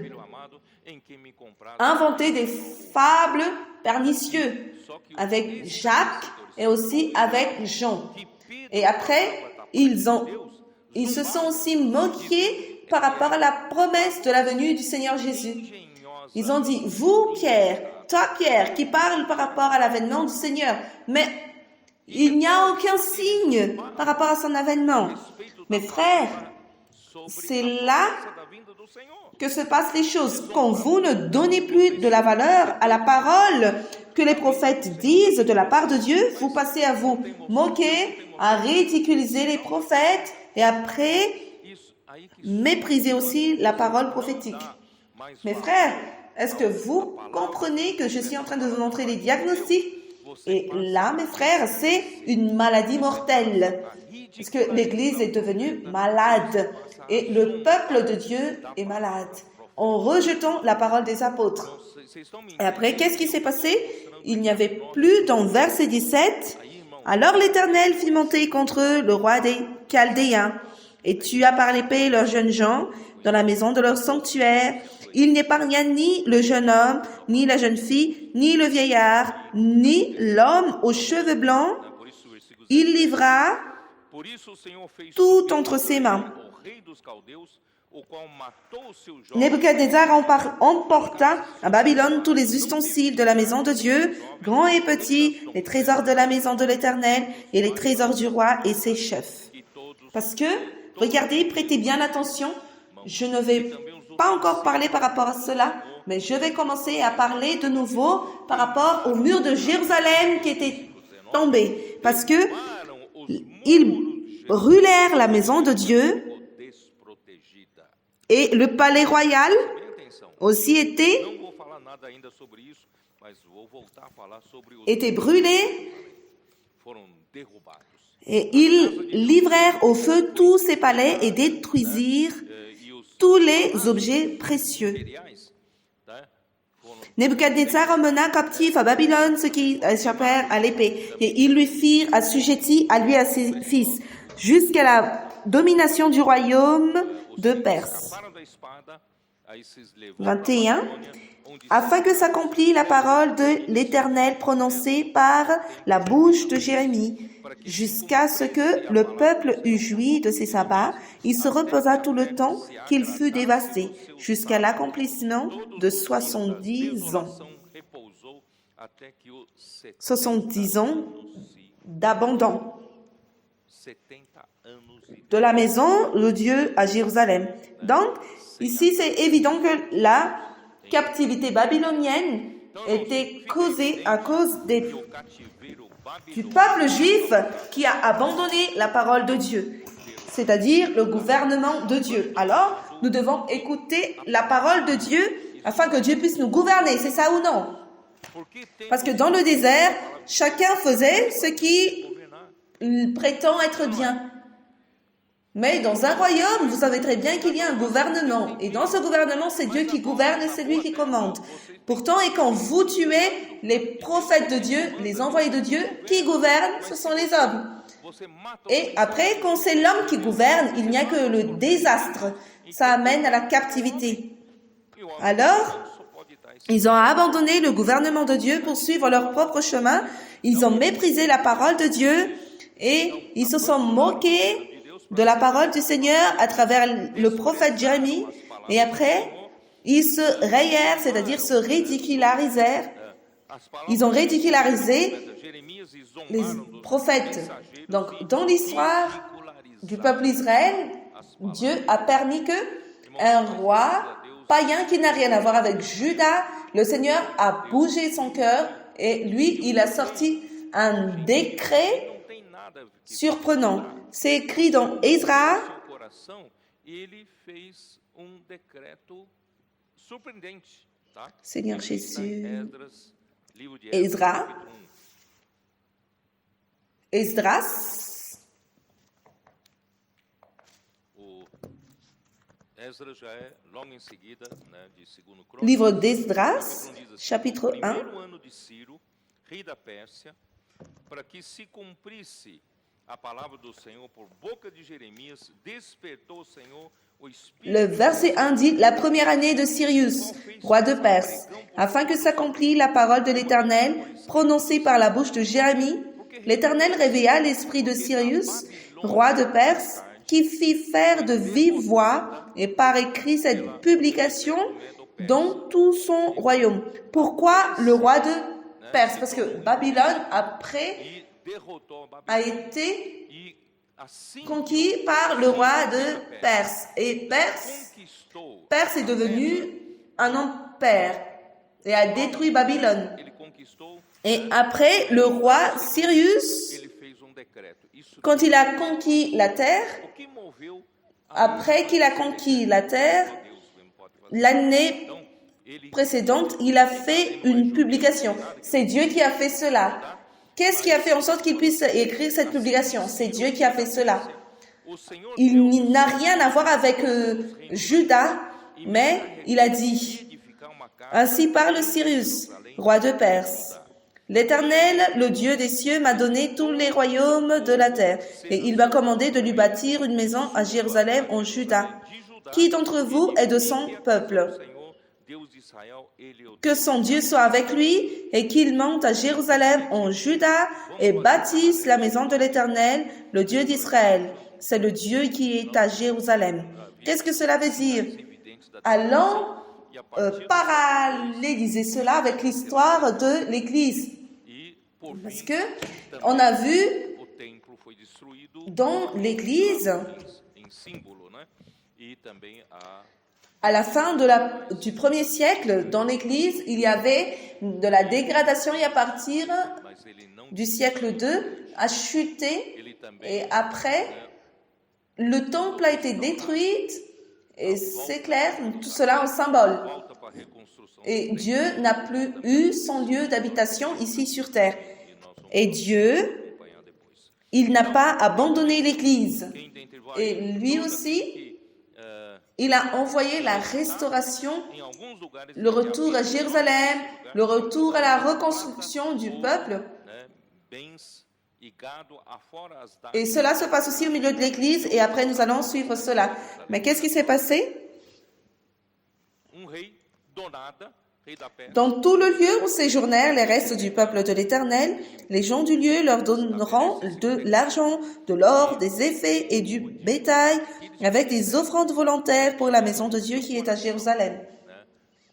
inventer des fables pernicieuses avec Jacques et aussi avec Jean. Et après, ils se sont aussi moqués par rapport à la promesse de la venue du Seigneur Jésus. Ils ont dit, vous Pierre, toi Pierre, qui parle par rapport à l'avènement du Seigneur, mais il n'y a aucun signe par rapport à son avènement. Mes frères, c'est là que se passent les choses. Quand vous ne donnez plus de la valeur à la parole que les prophètes disent de la part de Dieu, vous passez à vous moquer, à ridiculiser les prophètes et après mépriser aussi la parole prophétique. Mes frères, est-ce que vous comprenez que je suis en train de vous montrer les diagnostics? Et là, mes frères, c'est une maladie mortelle. Parce que l'Église est devenue malade. Et le peuple de Dieu est malade. En rejetant la parole des apôtres. Et après, qu'est-ce qui s'est passé? Il n'y avait plus dans verset 17. Alors l'Éternel fit monter contre eux le roi des Chaldéens. Et tua par l'épée leurs jeunes gens dans la maison de leur sanctuaire. Il n'épargna ni le jeune homme, ni la jeune fille, ni le vieillard, ni l'homme aux cheveux blancs. Il livra tout entre ses mains. Nebuchadnezzar emporta à Babylone tous les ustensiles de la maison de Dieu, grands et petits, les trésors de la maison de l'Éternel et les trésors du roi et ses chefs. Parce que, regardez, prêtez bien attention, je ne vais pas encore parler par rapport à cela, mais je vais commencer à parler de nouveau par rapport au mur de Jérusalem qui était tombé. Parce que ils brûlèrent la maison de Dieu et le palais royal aussi était brûlé et ils livrèrent au feu tous ces palais et détruisirent tous les objets précieux. Nebuchadnezzar emmena captif à Babylone ceux qui échappèrent à l'épée, et ils lui firent assujettis à lui et à ses fils, jusqu'à la domination du royaume de Perse. 21. Afin que s'accomplisse la parole de l'Éternel prononcée par la bouche de Jérémie, jusqu'à ce que le peuple eût joui de ses sabbats, il se reposa tout le temps qu'il fut dévasté, jusqu'à l'accomplissement de 70 ans. 70 ans d'abandon de la maison de Dieu à Jérusalem. Donc, ici, c'est évident que la captivité babylonienne était causée à cause du peuple juif qui a abandonné la parole de Dieu, c'est-à-dire le gouvernement de Dieu. Alors, nous devons écouter la parole de Dieu afin que Dieu puisse nous gouverner, c'est ça ou non? Parce que dans le désert, chacun faisait ce qui prétend être bien. Mais dans un royaume, vous savez très bien qu'il y a un gouvernement. Et dans ce gouvernement, c'est Dieu qui gouverne et c'est lui qui commande. Pourtant, et quand vous tuez les prophètes de Dieu, les envoyés de Dieu, qui gouvernent, ce sont les hommes. Et après, quand c'est l'homme qui gouverne, il n'y a que le désastre. Ça amène à la captivité. Alors, ils ont abandonné le gouvernement de Dieu pour suivre leur propre chemin. Ils ont méprisé la parole de Dieu et ils se sont moqués de la parole du Seigneur à travers le prophète Jérémie. Et après, ils se rayèrent, c'est-à-dire se ridicularisèrent. Ils ont ridicularisé les prophètes. Donc, dans l'histoire du peuple Israël, Dieu a permis que un roi païen qui n'a rien à voir avec Juda, le Seigneur a bougé son cœur et lui, il a sorti un décret surprenant. C'est écrit dans Ezra. tá? Seigneur Aqui está em Jésus. Esdras, livro de Esdras, Ezra. capítulo 1. Esdras. O Esdras já é logo em seguida, né, de segundo Crônicas. Livre d'Esdras, Capítulo 1 diz assim: chapitre no 1. primeiro ano de Ciro, rei da Pérsia, para que se cumprisse a palavra do Senhor por boca de Jeremias, despertou o Senhor o espírito. Le verset 1 dit, la première année de Cyrus, roi de Perse, afin que s'accomplisse la parole de l'Éternel, prononcée par la bouche de Jérémie, l'Éternel réveilla l'esprit de Cyrus, roi de Perse, qui fit faire de vive voix et par écrit cette publication dans tout son royaume. Pourquoi le roi de Perse? Parce que Babylone, après, E derrotou a a Babilônia. été E assim conquis par le roi de Perse. Et conquistou, Perse est devenu un empire et a détruit Babylone. ele conquistou, Et après, le roi Cyrus, ele fez decreto. Isso quand il a conquis la terre, o que moveu après qu'il a conquis la terre, Deus mesmo pode fazer. l'année Então, ele précédente, il a fait une publication. C'est Dieu qui a fait cela. Qu'est-ce qui a fait en sorte qu'il puisse écrire cette publication? C'est Dieu qui a fait cela. o Senhor Il n'a rien à voir avec Juda, mais il a dit, edificar uma casa ainsi parle Cyrus, roi de Perse. L'Éternel, le Dieu des cieux, m'a donné tous les royaumes de la terre, et il m'a commandé de lui bâtir une maison à Jérusalem en Juda. de Judá. Qui d'entre vous est de son peuple? O Senhor, Deus d'Israel, ele é o Que son Dieu soit avec lui, et qu'il monte à Jérusalem en Juda, et bâtisse la maison de l'Éternel, le Dieu d'Israël. C'est le Dieu qui est à Jérusalem. Qu'est-ce que cela veut dire? evidentes da Allons e a partir paralléliser cela avec l'histoire de l'Église. e por Parce fim que on a vu o templo foi destruído dans l'Église, em símbolo, né? E também à la fin du 1er siècle, dans l'Église, il y avait de la dégradation et à partir mas ele não du siècle 2 a chuté ele também et après le temple a été détruit et c'est clair, tout cela en symbole. volta para a reconstrução Et Dieu n'a plus eu son lieu d'habitation ici sur terre. Et Dieu, acompanhar depois. il n'a pas abandonné l'Église. Quem dentre vós Et lui aussi, que il a envoyé la restauration, em alguns lugares le retour à Jérusalem, le retour à la reconstruction du peuple. né, bens e gado afora as dádivas Et cela se passe aussi au milieu de l'Église et après nous allons suivre cela. Mais qu'est-ce qui s'est passé? rei do nada, rei da Pérsia. Dans tout le lieu où séjournèrent les restes du peuple de l'Éternel, les gens du lieu leur donneront de l'argent, de l'or, des effets et du bétail, avec des offrandes volontaires pour la maison de Dieu qui est à Jérusalem.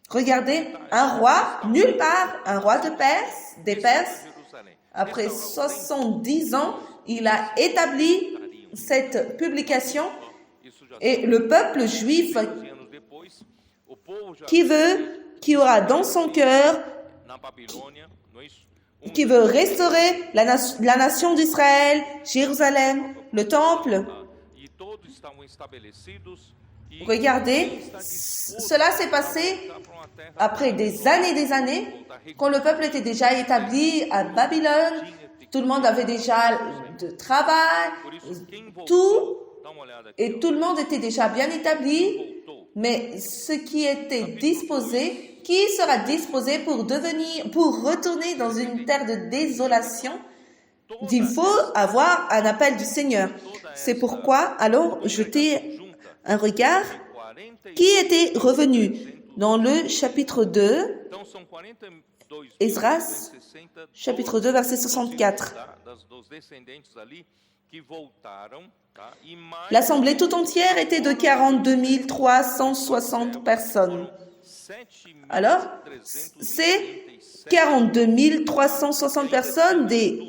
Regardez, un roi, nulle part, un roi de Perse, des Perses, Jerusalém. après 70 ans, il a établi cette publication Isso já et le peuple juif 12 anos depois, o povo já qui aura dans son cœur, na Babilônia, não é isso? qui veut restaurer la nation d'Israël, Jérusalem, le temple. E todos estavam estabelecidos e Regardez, cela s'est passé après des années, quand le peuple était déjà établi à Babylone, tout le monde avait déjà de travail, por isso quem voltou, tout, dá uma olhada aqui, et tout le monde était déjà bien établi, voltou. mais ce qui était disposé, qui sera disposé pour retourner dans une terre de désolation, il faut avoir un appel du Seigneur. C'est pourquoi, allons jeter un regard 40 qui était revenu dans le chapitre 2, Então são 42 Esdras, chapitre 2, verset 64. dos descendentes ali que voltaram, tá? E mais L'assemblée tout entière était de 42 360 personnes. 7.377 Alors, ces 42 360 personnes, des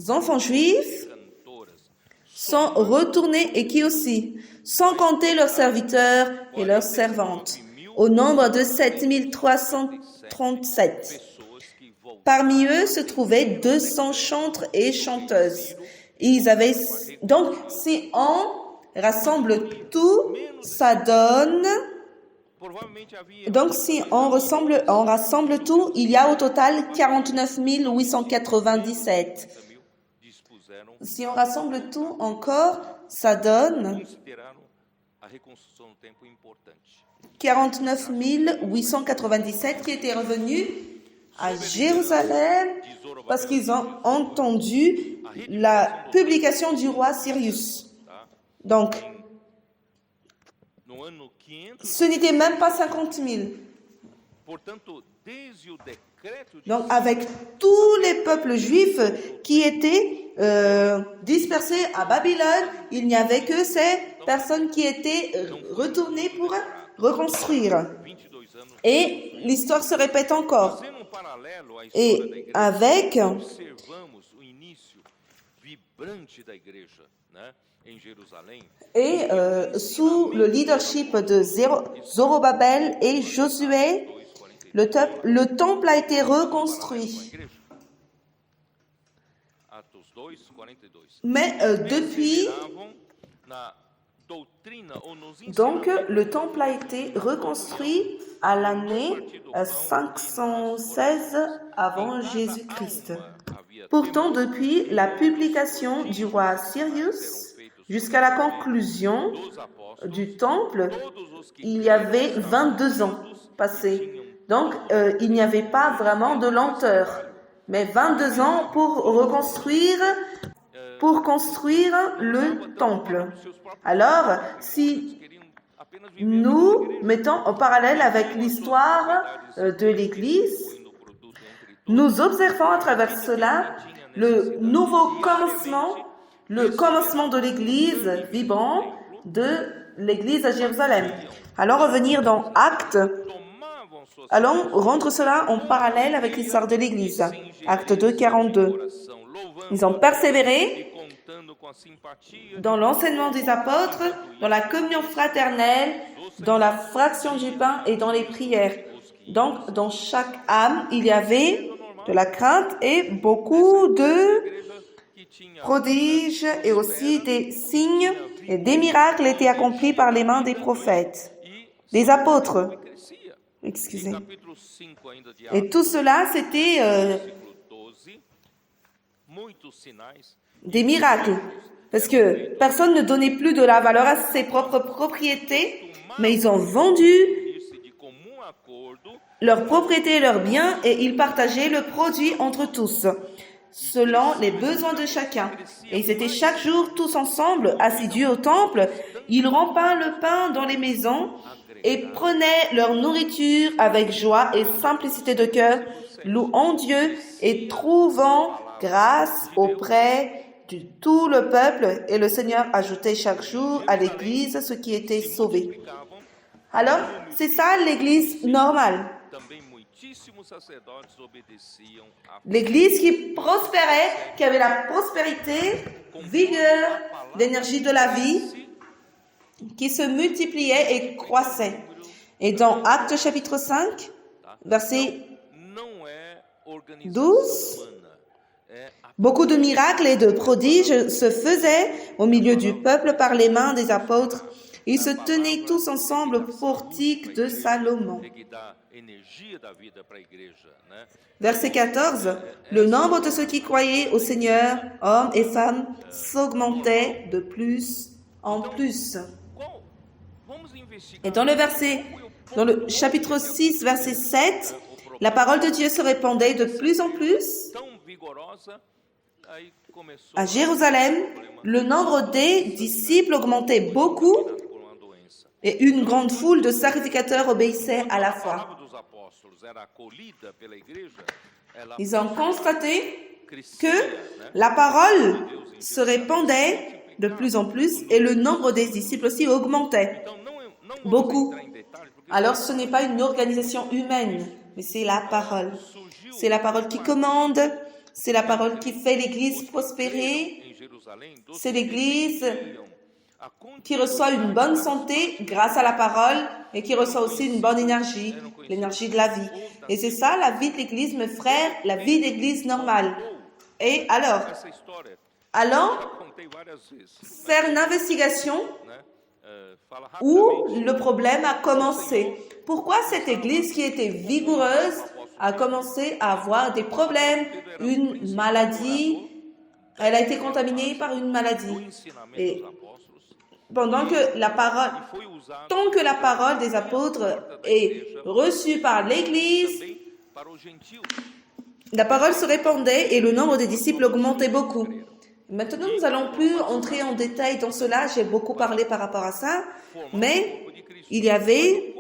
enfants juifs, cantoras. sont retournés et qui aussi, sans compter leurs serviteurs et leurs servantes, au nombre de 7337. Pessoas que voltaram. Parmi eux se trouvaient 200 chantres et chanteuses. Ils avaient, donc, si on rassemble tout, ça donne Donc, si on rassemble tout, il y a au total 49 897. Si on rassemble tout encore, ça donne 49 897 qui étaient revenus à Jérusalem parce qu'ils ont entendu la publication du roi Cyrus. Donc, ce n'était même pas 50 000. Donc, avec tous les peuples juifs qui étaient dispersés à Babylone, il n'y avait que ces personnes qui étaient retournées pour reconstruire. Et l'histoire se répète encore. Et avec sous le leadership de Zorobabel et Josué, le temple a été reconstruit. Mais depuis, donc le temple a été reconstruit à l'année 516 avant Jésus-Christ. Pourtant, depuis la publication du roi Cyrus jusqu'à la conclusion du temple, il y avait 22 ans passés. Donc, il n'y avait pas vraiment de lenteur. Mais 22 ans pour construire le temple. Alors, si nous mettons en parallèle avec l'histoire de l'Église, nous observons à travers cela le nouveau commencement, le commencement de l'Église vivant de l'Église à Jérusalem. Allons revenir dans Actes. Allons rendre cela en parallèle avec l'histoire de l'Église. Acte 2, 42. Ils ont persévéré dans l'enseignement des apôtres, dans la communion fraternelle, dans la fraction du pain et dans les prières. Donc, dans chaque âme, il y avait de la crainte et beaucoup de prodiges et aussi des signes et des miracles étaient accomplis par les mains des prophètes, des apôtres. Excusez. Et tout cela, c'était des miracles. Parce que personne ne donnait plus de la valeur à ses propres propriétés, mais ils ont vendu leurs propriétés et leurs biens et ils partageaient le produit entre tous, selon les besoins de chacun. Et ils étaient chaque jour tous ensemble, assidus au temple. Ils rompaient le pain dans les maisons et prenaient leur nourriture avec joie et simplicité de cœur, louant Dieu et trouvant grâce auprès de tout le peuple. Et le Seigneur ajoutait chaque jour à l'Église ceux qui étaient sauvés. Alors, c'est ça l'Église normale. L'Église qui prospérait, qui avait la prospérité, vigueur, l'énergie de la vie, qui se multipliait et croissait. Et dans Actes chapitre 5, verset 12, beaucoup de miracles et de prodiges se faisaient au milieu du peuple par les mains des apôtres. Ils se tenaient tous ensemble au portique de Salomon. Verset 14, le nombre de ceux qui croyaient au Seigneur, hommes et femmes, s'augmentait de plus en plus. Et dans le chapitre 6, verset 7, la parole de Dieu se répandait de plus en plus. À Jérusalem, le nombre des disciples augmentait beaucoup et une grande foule de sacrificateurs obéissait à la foi. Ils ont constaté que la parole se répandait de plus en plus et le nombre des disciples aussi augmentait beaucoup. Alors ce n'est pas une organisation humaine, mais c'est la parole. C'est la parole qui commande, c'est la parole qui fait l'Église prospérer, c'est l'Église qui reçoit une bonne santé grâce à la parole et qui reçoit aussi une bonne énergie, l'énergie de la vie. Et c'est ça la vie de l'Église, mes frères, la vie d'Église normale. Et alors, allons faire une investigation où le problème a commencé. Pourquoi cette église qui était vigoureuse a commencé à avoir des problèmes, une maladie, elle a été contaminée par une maladie. Et pendant que la parole, tant que la parole des apôtres est reçue par l'Église, la parole se répandait et le nombre des disciples augmentait beaucoup. Maintenant, nous n'allons plus entrer en détail dans cela, j'ai beaucoup parlé par rapport à ça, mais il y avait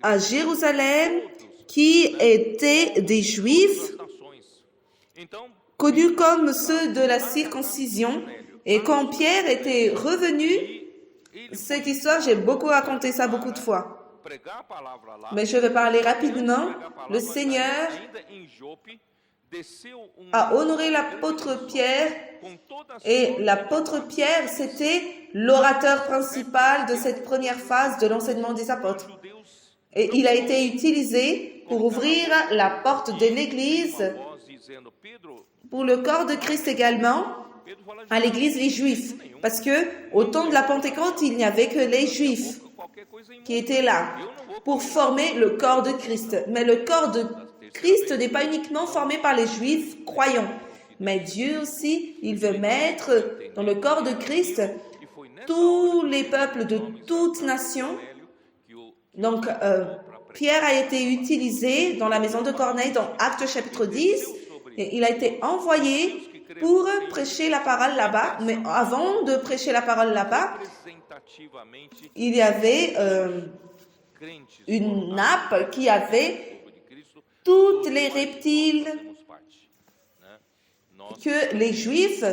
à Jérusalem qui étaient des Juifs connus comme ceux de la circoncision. Et quand Pierre était revenu, cette histoire, j'ai beaucoup raconté ça beaucoup de fois. Mais je vais parler rapidement. Le Seigneur a honoré l'apôtre Pierre et l'apôtre Pierre, c'était l'orateur principal de cette première phase de l'enseignement des apôtres. Et il a été utilisé pour ouvrir la porte de l'Église, pour le corps de Christ également, à l'Église les Juifs. Parce que au temps de la Pentecôte, il n'y avait que les Juifs qui étaient là pour former le corps de Christ. Mais le corps de Christ n'est pas uniquement formé par les Juifs croyants. Mais Dieu aussi, il veut mettre dans le corps de Christ tous les peuples de toutes nations. Donc, Pierre a été utilisé dans la maison de Corneille dans Actes chapitre 10 et il a été envoyé pour prêcher la parole là-bas. Mais avant de prêcher la parole là-bas, il y avait une nappe qui avait toutes les reptiles que les Juifs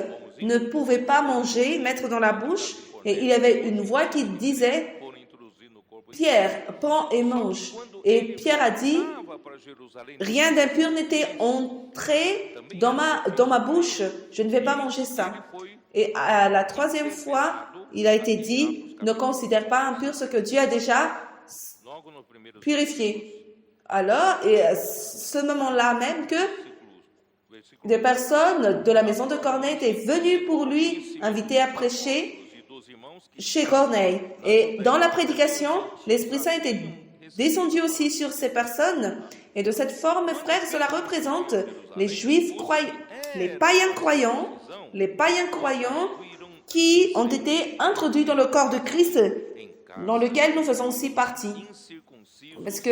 ne pouvaient pas manger, mettre dans la bouche. Et il y avait une voix qui disait « Pierre, prends et mange ». Et Pierre a dit « Rien d'impur n'était entré dans ma bouche, je ne vais pas manger ça ». Et à la troisième fois, il a été dit « Ne considère pas impur ce que Dieu a déjà purifié ». Alors, et à ce moment-là même que des personnes de la maison de Corneille étaient venues pour lui, inviter à prêcher chez Corneille. Et dans la prédication, l'Esprit Saint était descendu aussi sur ces personnes. Et de cette forme, frères, cela représente les Juifs croyants, les païens croyants qui ont été introduits dans le corps de Christ, dans lequel nous faisons aussi partie. Parce que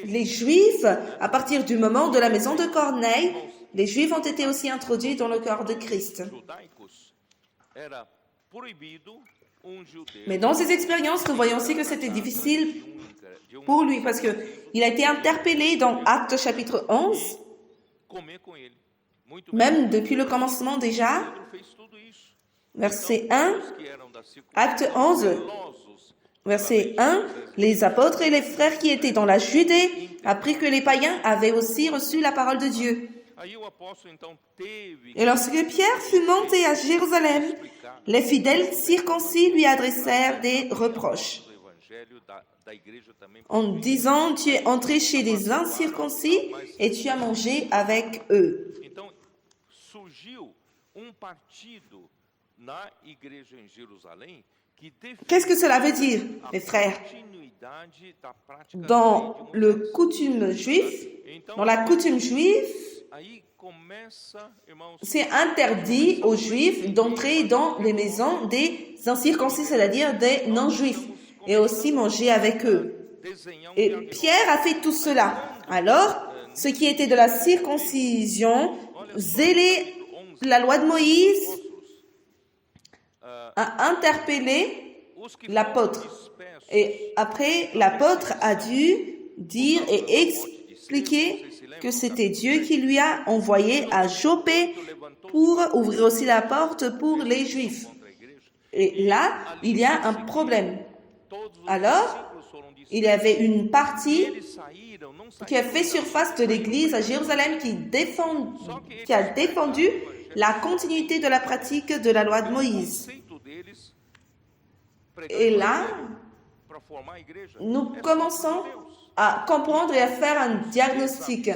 les Juifs, à partir du moment de la maison de Corneille, les Juifs ont été aussi introduits dans le corps de Christ. Mais dans ces expériences, nous voyons aussi que c'était difficile pour lui parce qu'il a été interpellé dans Actes chapitre 11, même depuis le commencement déjà, verset 1, Acte 11, verset 1, les apôtres et les frères qui étaient dans la Judée apprirent que les païens avaient aussi reçu la parole de Dieu. Et lorsque Pierre fut monté à Jérusalem, les fidèles circoncis lui adressèrent des reproches en disant « Tu es entré chez des incirconcis et tu as mangé avec eux. » Qu'est-ce que cela veut dire, mes frères? Dans la coutume juive, c'est interdit aux Juifs d'entrer dans les maisons des incirconcis, c'est-à-dire des non-Juifs, et aussi manger avec eux. Et Pierre a fait tout cela. Alors, ceux qui étaient de la circoncision zélaient la loi de Moïse, a interpellé l'apôtre. Et après, l'apôtre a dû dire et expliquer que c'était Dieu qui lui a envoyé à Joppé pour ouvrir aussi la porte pour les Juifs. Et là, il y a un problème. Alors, il y avait une partie qui a fait surface de l'Église à Jérusalem qui a défendu la continuité de la pratique de la loi de Moïse. Et là, nous commençons à comprendre et à faire un diagnostic.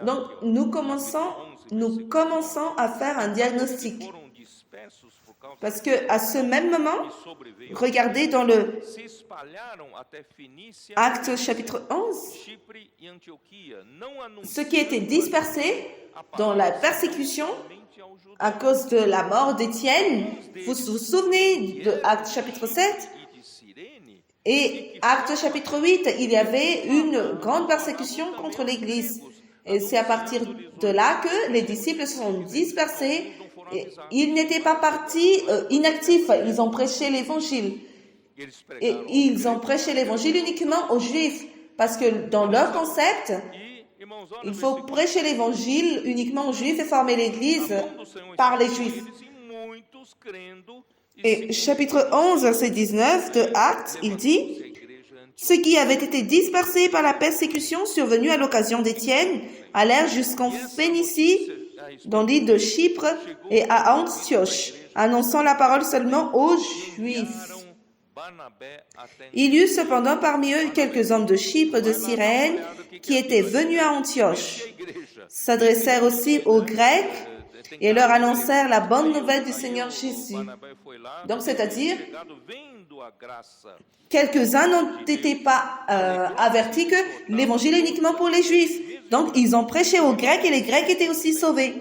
Donc, nous commençons nous commençons à faire un diagnostic. foram dispersos por causa Parce qu'à ce même moment, que sobreveio, regardez dans le se espalharam até Fenícia, Actes chapitre 11, Chipre e Antioquia, não ceux qui étaient anunciando dispersés a dans la palavra persécution somente aos judeus à cause de la mort d'Étienne. Vous vous souvenez de Actes chapitre 7 e de Cirene, et Actes chapitre 8, il y avait une grande persécution contre l'Église. Et c'est à partir de là que les disciples se sont dispersés. Et ils n'étaient pas partis inactifs, ils ont prêché l'Évangile. eles Et pregaram. ils ont prêché l'Évangile uniquement aux Juifs. Parce que dans leur concept, E, irmãos, olha il o faut versículo prêcher l'Évangile uniquement aux Juifs et former l'Église do Senhor par les estava com Juifs. eles, e muitos crendo Et chapitre 11, verset 19 de Actes, il dit: a igreja ceux qui avaient été dispersés par la persécution survenue à l'occasion d'Étienne allèrent jusqu'en Phénicie, dans l'île de Chypre et à Antioche, annonçant la parole seulement aux Juifs. enviaram Barnabé até Il y eut cependant parmi eux quelques hommes de Chypre, de Cyrène, qui étaient venus à Antioche, a igreja. s'adressèrent aussi aux Grecs et leur annoncèrent la bonne nouvelle du Seigneur Jésus. Barnabé foi lá, Donc, c'est-à-dire, chegado vendo a graça. quelques-uns n'étaient pas avertis que l'évangile est uniquement pour les Juifs. Donc, ils ont prêché aux Grecs et les Grecs étaient aussi sauvés.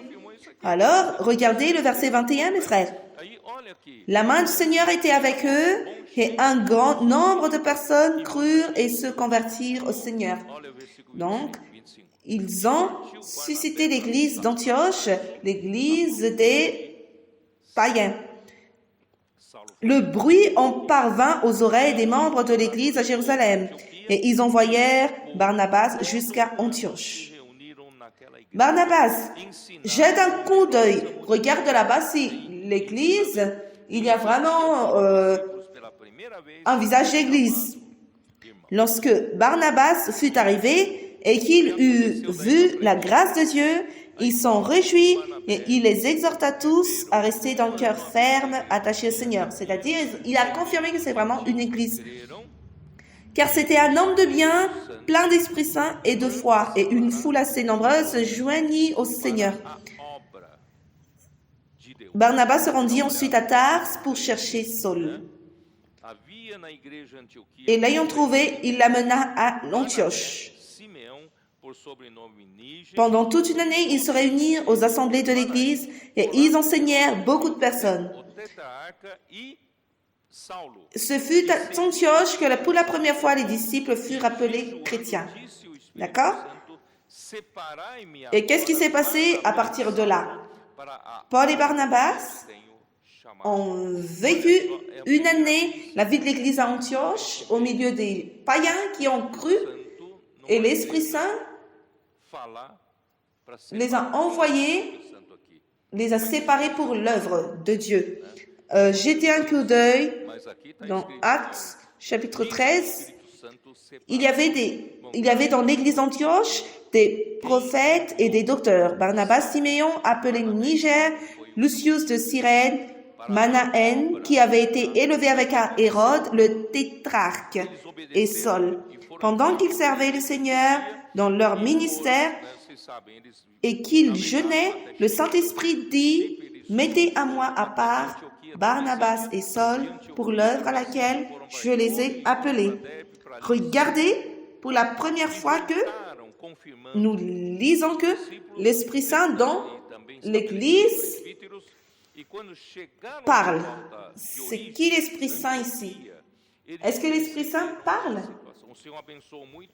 Alors, regardez le verset 21, mes frères. Aí, olha aqui, La main du Seigneur était avec eux et un grand nombre de personnes crurent et se convertirent au Seigneur. olha o versículo Donc, 25. ils ont suscité l'église d'Antioche, l'église des païens. Saulo Le bruit en parvint aux oreilles des membres de l'église à Jérusalem et ils envoyèrent Barnabas jusqu'à Antioche. se reuniram naquela igreja. Barnabas, Ensinaram jette un coup d'œil, regarde là-bas si l'église, il y a vraiment pela primeira vez, un visage d'église. irmão. Lorsque Barnabas fut arrivé et qu'il eut vu la grâce de Dieu, ils s'en réjouit et il les exhorta tous à rester d'un cœur ferme, attaché au Seigneur. C'est-à-dire, il a confirmé que c'est vraiment une église. Creram, Car c'était un homme de bien, plein d'Esprit Saint et de foi, et une foule assez nombreuse se joignit au Seigneur. a obra de Deus. Barnabas se rendit ensuite à Tars pour chercher Saul. Havia na igreja Antioquia Et l'ayant trouvé, il l'amena à Antioche. Simeão, por sobrenome Níger, Pendant toute une année, ils se réunirent aux assemblées de l'Église et ils enseignèrent beaucoup de personnes. o tetrarca e Saulo. Ce fut à Antioche que pour la première fois les disciples furent appelés chrétiens. Disse o Espírito D'accord? Santo, separai-me Et qu'est-ce qui agora s'est passé à partir de là? para a Paul et Barnabas tenho chamado. ont vécu une année la vie de l'Église à Antioche au milieu des païens qui ont cru Santo não et l'Esprit Saint falar para les a envoyés, Santo aqui. les a séparés pour l'œuvre de Dieu. Jetez un coup d'œil Mas aqui está dans escrito Actes chapitre 13. Espírito Santo separa. Il y avait dans l'église d'Antioche des prophètes et des docteurs. Barnabas, Siméon, appelé Niger, Lucius de Cyrène, Manahen, qui avait été élevé avec Hérode, le tétrarque, et Saul. Pendant qu'ils servaient le Seigneur dans leur ministère Vocês sabem, eles et qu'ils jeûnaient, le Saint-Esprit dit, mettez à moi à part Barnabas et Saul pour l'œuvre à laquelle je les ai appelés. Regardez, pour la première fois que estavam confirmando nous lisons que l'Esprit Saint dans l'Église presbíteros e quando chegaram parle. de volta de C'est origem, qui l'Esprit Saint ici? eles Est-ce que l'Esprit Saint parle? O Senhor abençoou muito.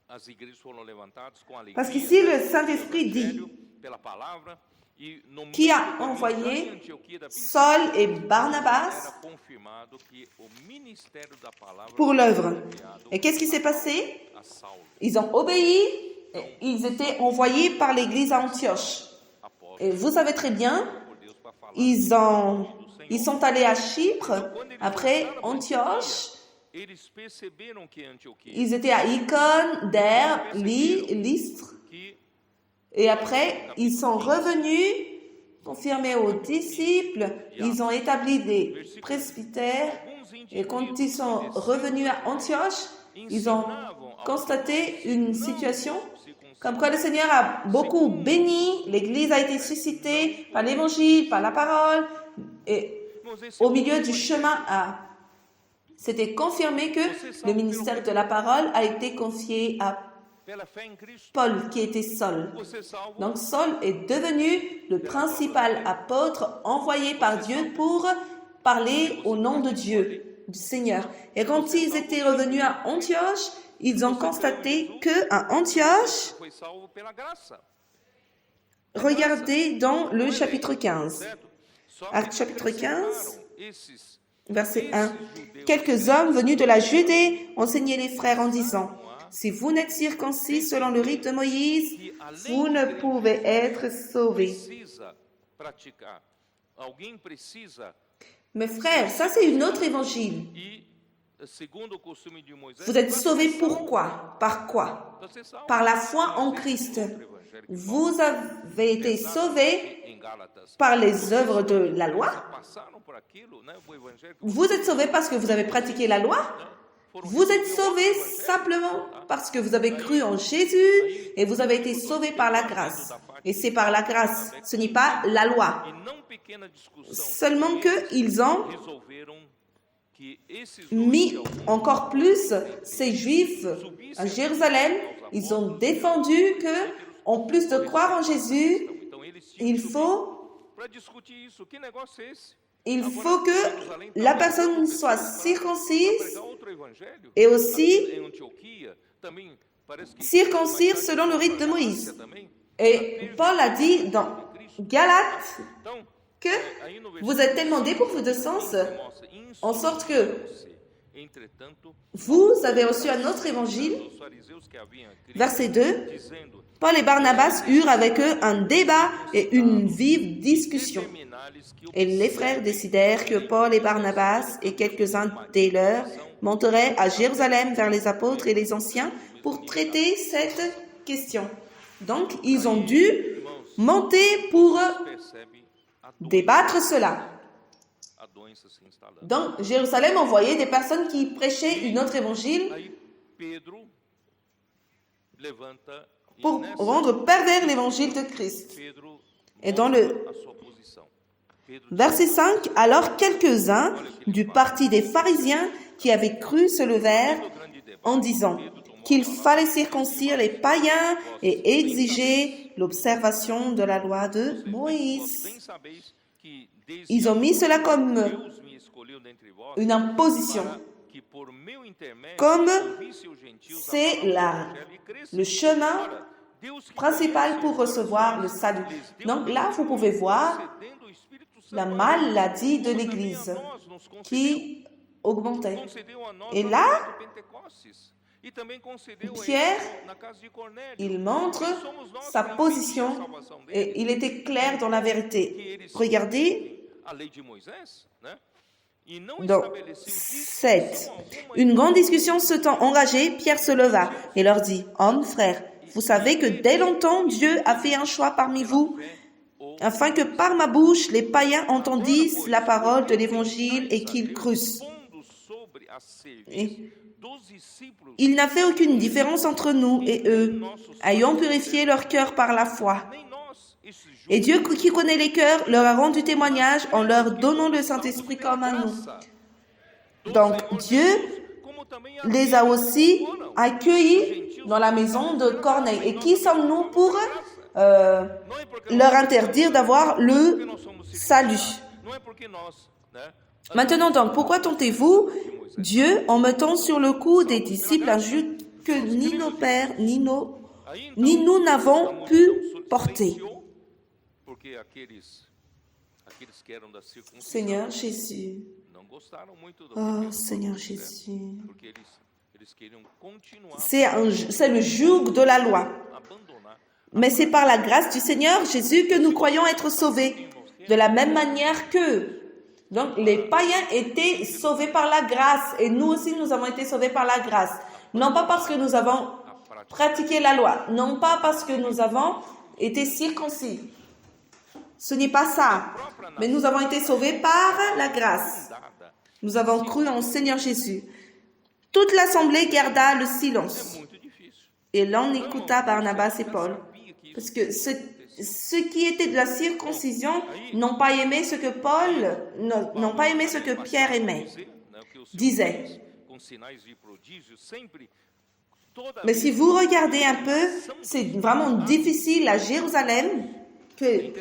As igrejas foram levantadas com alegria. Parce qu'ici, le Saint-Esprit dit pela palavra e no qui meio a da envoyé de Antioquia da Pisídia, Saul et Barnabas era confirmado que o ministério da palavra pour l'œuvre. foi enviado Et qu'est-ce qui s'est passé? a Saulo, Ils ont obéi, et ils étaient envoyés par l'Église à Antioche. apóstolo Et vous savez très bien, por Deus para falar. ils sont allés à Chypre, après Antioche, Eles perceberam que Antioquia ils étaient à Icône, Der, Lystre, que et après ils sont revenus, confirmés aux disciples, ils ont établi des presbytères, alguns et quand indivíduos ils sont revenus à Antioche, ils ont constaté une situation Comme quoi le Seigneur a beaucoup béni, l'Église a été suscitée par l'Évangile, par la parole, et au milieu du chemin, c'était confirmé que le ministère de la parole a été confié à Paul, qui était Saul. Donc Saul est devenu le principal apôtre envoyé par Dieu pour parler au nom de Dieu, du Seigneur. Et quand ils étaient revenus à Antioche, ils ont constaté qu'à Antioche, regardez dans le chapitre 15. Actes chapitre 15, verset 1. Quelques hommes venus de la Judée enseignaient les frères en disant: si vous n'êtes circoncis selon le rite de Moïse, vous ne pouvez être sauvés. Mes frères, ça c'est une autre évangile. Vous êtes sauvés pourquoi? Par quoi? Par la foi en Christ. Vous avez été sauvés par les œuvres de la loi. Vous êtes sauvés parce que vous avez pratiqué la loi. Vous êtes sauvés simplement parce que vous avez cru en Jésus et vous avez été sauvés par la grâce. Et c'est par la grâce, ce n'est pas la loi. Seulement qu'ils ont mis encore plus ces Juifs à Jérusalem. Ils ont défendu que, en plus de croire en Jésus, il faut que la personne soit circoncise et aussi circoncise selon le rite de Moïse. Et Paul a dit dans Galates que vous êtes tellement dépourvus de sens, en sorte que vous avez reçu un autre évangile. Verset 2. Paul et Barnabas eurent avec eux un débat et une vive discussion. Et les frères décidèrent que Paul et Barnabas et quelques-uns des leurs monteraient à Jérusalem vers les apôtres et les anciens pour traiter cette question. Donc, ils ont dû monter pour débattre cela. Donc, Jérusalem envoyait des personnes qui prêchaient une autre évangile pour rendre pervers l'évangile de Christ. Et dans le verset 5, alors quelques-uns du parti des pharisiens qui avaient cru se levèrent en disant qu'il fallait circoncire les païens et exiger l'observation de la loi de Moïse. Ils ont mis cela comme une imposition, comme c'est le chemin principal pour recevoir le salut. Donc là, vous pouvez voir la maladie de l'Église qui augmentait. Et là, Pierre, il montre sa position et il était clair dans la vérité. Regardez, dans 7. Une grande discussion s'étant engagée, Pierre se leva et leur dit: hommes, frères, vous savez que dès longtemps Dieu a fait un choix parmi vous, afin que par ma bouche les païens entendissent la parole de l'Évangile et qu'ils crussent. Il n'a fait aucune différence entre nous et eux, ayant purifié leur cœur par la foi. Et Dieu qui connaît les cœurs leur a rendu témoignage en leur donnant le Saint-Esprit comme à nous. Donc Dieu les a aussi accueillis dans la maison de Corneille. Et qui sommes-nous pour leur interdire d'avoir le salut? Maintenant donc, pourquoi tentez-vous Dieu en mettant sur le cou des disciples un joug que ni nos pères ni nous n'avons pu porter? Seigneur Jésus. Oh Seigneur Jésus. C'est le joug de la loi. Mais c'est par la grâce du Seigneur Jésus que nous croyons être sauvés. De la même manière que donc les païens étaient sauvés par la grâce et nous aussi nous avons été sauvés par la grâce. Non pas parce que nous avons pratiqué la loi, non pas parce que nous avons été circoncis. Ce n'est pas ça. Mais nous avons été sauvés par la grâce. Nous avons cru en Seigneur Jésus. Toute l'assemblée garda le silence. Et l'on écouta Barnabas et Paul. Parce que ceux qui étaient de la circoncision n'ont pas aimé ce que n'ont pas aimé ce que Pierre aimait, disait. Mais si vous regardez un peu, c'est vraiment difficile à Jérusalem que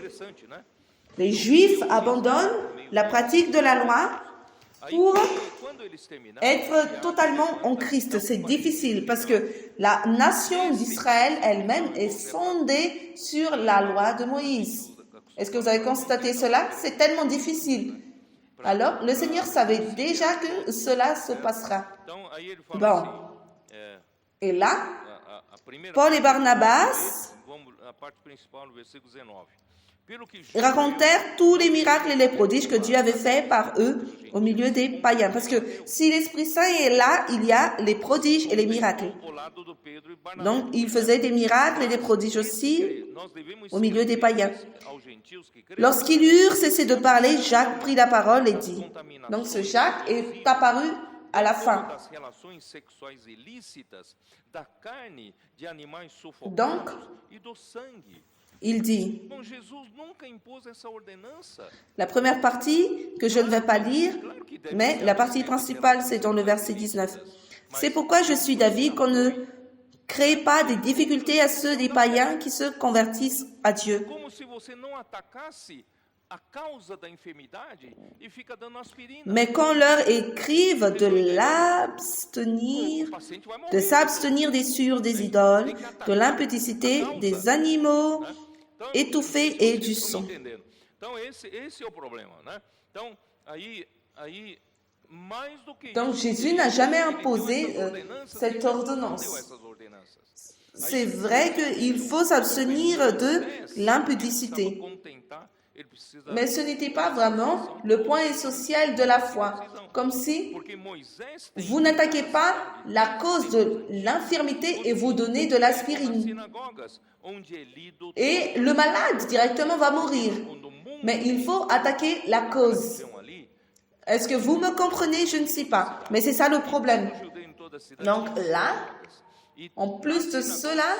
les Juifs abandonnent la pratique de la loi pour être totalement en Christ. C'est difficile parce que la nation d'Israël elle-même est fondée sur la loi de Moïse. Est-ce que vous avez constaté cela? C'est tellement difficile. Alors, le Seigneur savait déjà que cela se passera. Bon. Et là, Paul et Barnabas racontèrent tous les miracles et les prodiges que Dieu avait faits par eux au milieu des païens. Parce que si l'Esprit Saint est là, il y a les prodiges et les miracles. Donc, ils faisaient des miracles et des prodiges aussi au milieu des païens. Lorsqu'ils eurent cessé de parler, Jacques prit la parole et dit. Donc, ce Jacques est apparu à la fin. Donc, il dit, la première partie que je ne vais pas lire, mais la partie principale, c'est dans le verset 19. C'est pourquoi je suis d'avis qu'on ne crée pas des difficultés à ceux des païens qui se convertissent à Dieu. Mais qu'on leur écrive de s'abstenir des souillures des idoles, de l'impudicité, des animaux étouffés et du sang. Donc Jésus n'a jamais imposé cette ordonnance. C'est vrai qu'il faut s'abstenir de l'impudicité. Mais ce n'était pas vraiment le point essentiel de la foi. Comme si vous n'attaquez pas la cause de l'infirmité et vous donnez de l'aspirine. Et le malade directement va mourir. Mais il faut attaquer la cause. Est-ce que vous me comprenez? Je ne sais pas. Mais c'est ça le problème. Donc là, en plus de cela,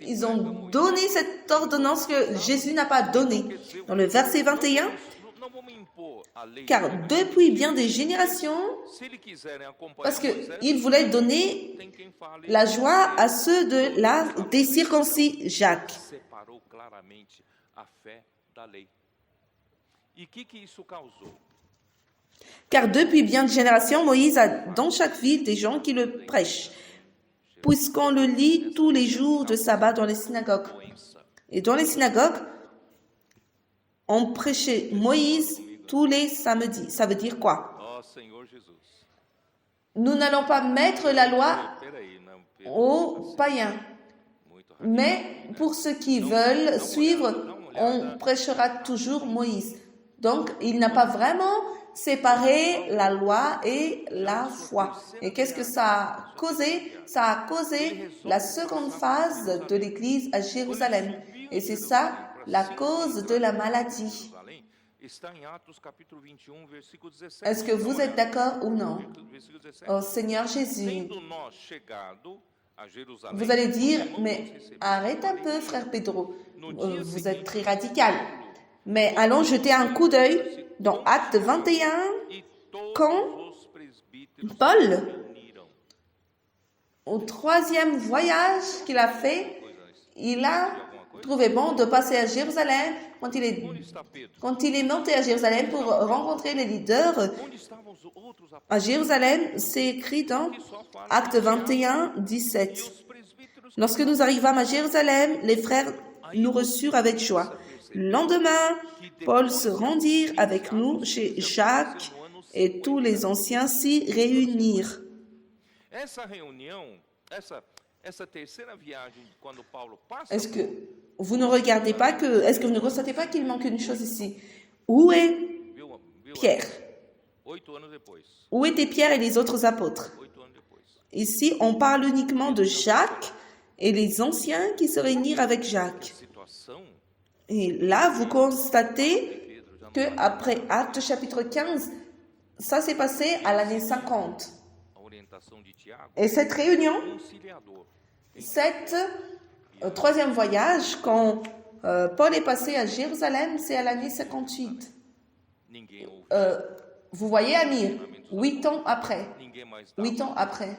ils ont donné cette ordonnance que Jésus n'a pas donnée. Dans le verset 21, car depuis bien des générations, parce qu'il voulait donner la joie à ceux des circoncis, Jacques. Car depuis bien de générations, Moïse a dans chaque ville des gens qui le prêchent, puisqu'on le lit tous les jours de sabbat dans les synagogues. Et dans les synagogues, on prêchait Moïse tous les samedis. Ça veut dire quoi? Nous n'allons pas mettre la loi aux païens. Mais pour ceux qui veulent suivre, on prêchera toujours Moïse. Donc, il n'a pas vraiment séparé la loi et la foi. Et qu'est-ce que ça a causé? Ça a causé la seconde phase de l'Église à Jérusalem. Et c'est ça la cause de la maladie. Est-ce que vous êtes d'accord ou non? Oh Seigneur Jésus. Vous allez dire, mais arrête un peu, frère Pedro. Vous êtes très radical. Mais allons jeter un coup d'œil dans Acte 21, quand Paul, au 3e voyage qu'il a fait, il a trouvé bon de passer à Jérusalem. Quand il est monté à Jérusalem pour rencontrer les leaders à Jérusalem, c'est écrit dans Acte 21, 17. Lorsque nous arrivâmes à Jérusalem, les frères nous reçurent avec joie. Le lendemain, Paul se rendit avec nous chez Jacques et tous les anciens s'y réunirent. Est-ce que vous ne constatez pas qu'il manque une chose ici? Où est Pierre? Où étaient Pierre et les autres apôtres? Ici, on parle uniquement de Jacques et les anciens qui se réunirent avec Jacques. Et là, vous constatez qu'après Actes chapitre 15, ça s'est passé à l'année 50. Et cette réunion troisième voyage, quand Paul est passé à Jérusalem, c'est à l'année 58. Vous voyez Amir, 8 ans après. 8 ans après.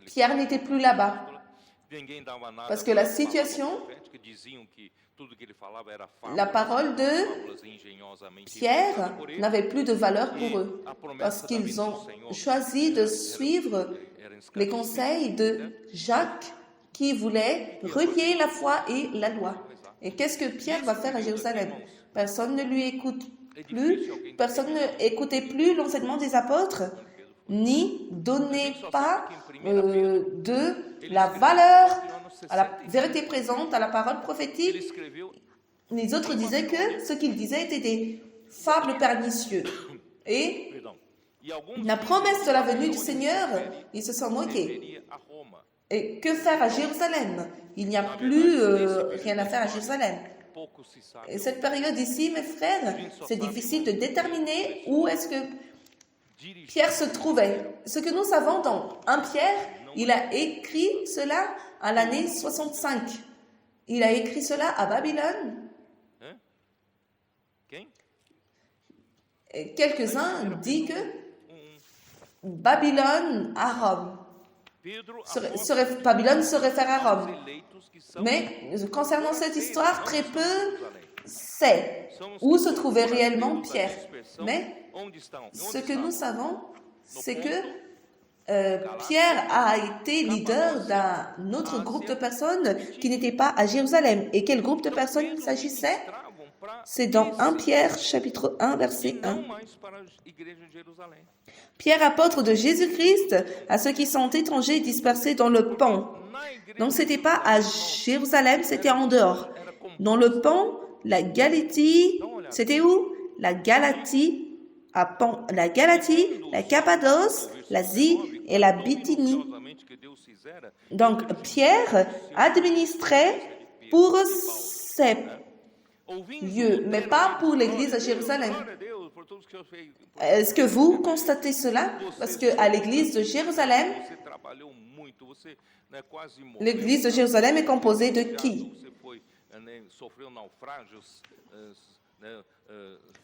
Pierre n'était plus là-bas. Parce que la situation, la parole de Pierre n'avait plus de valeur pour eux. Parce qu'ils ont choisi de suivre les conseils de Jacques qui voulait relier la foi et la loi. Et qu'est-ce que Pierre va faire à Jérusalem? Personne ne lui écoute plus, personne n'écoutait plus l'enseignement des apôtres, ni donnait pas de la valeur à la vérité présente, à la parole prophétique. Les autres disaient que ce qu'ils disaient était des fables pernicieuses. Et la promesse de la venue du Seigneur, ils se sont moqués. Et que faire à Jérusalem? Il n'y a plus rien à faire à Jérusalem. Et cette période ici, mes frères, c'est difficile de déterminer où est-ce que Pierre se trouvait. Ce que nous savons dans 1 Pierre, il a écrit cela à l'année 65. Il a écrit cela à Babylone. Et quelques-uns disent que Babylone à Rome. Babylone se réfère à Rome. Mais concernant cette histoire, très peu sait où se trouvait réellement Pierre. Mais ce que nous savons, c'est que Pierre a été leader d'un autre groupe de personnes qui n'étaient pas à Jérusalem. Et quel groupe de personnes il s'agissait? C'est dans 1 Pierre, chapitre 1, verset 1. Pierre, apôtre de Jésus-Christ, à ceux qui sont étrangers dispersés dans le Pont. Donc, ce n'était pas à Jérusalem, c'était en dehors. Dans le Pont, la Galatie, c'était où? La Galatie, la Cappadoce, l'Asie et la Bithynie. Donc, Pierre administrait pour ces lieux, mais pas pour l'église à Jérusalem. Est-ce que vous constatez cela? Parce qu'à l'église de Jérusalem, l'église de Jérusalem est composée de qui?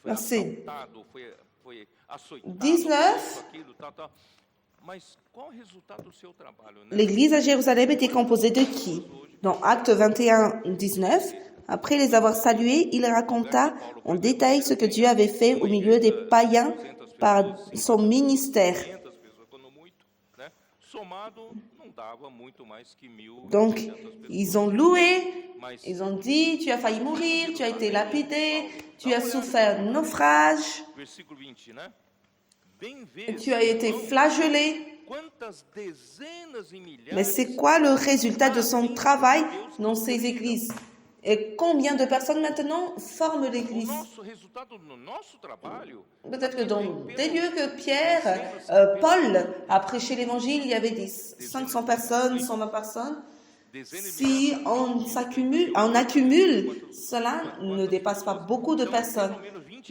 Verset 19. L'église à Jérusalem était composée de qui? Dans Actes 21, 19, après les avoir salués, il raconta en détail ce que Dieu avait fait au milieu des païens par son ministère. Donc, ils ont loué, ils ont dit, tu as failli mourir, tu as été lapidé, tu as souffert naufrage, tu as été flagellé. Mais c'est quoi le résultat de son travail dans ces églises? Et combien de personnes maintenant forment l'église? Peut-être que dans des lieux que Pierre, Paul a prêché l'évangile, il y avait 500 personnes, 120 personnes. Si on accumule, cela ne dépasse pas beaucoup de personnes.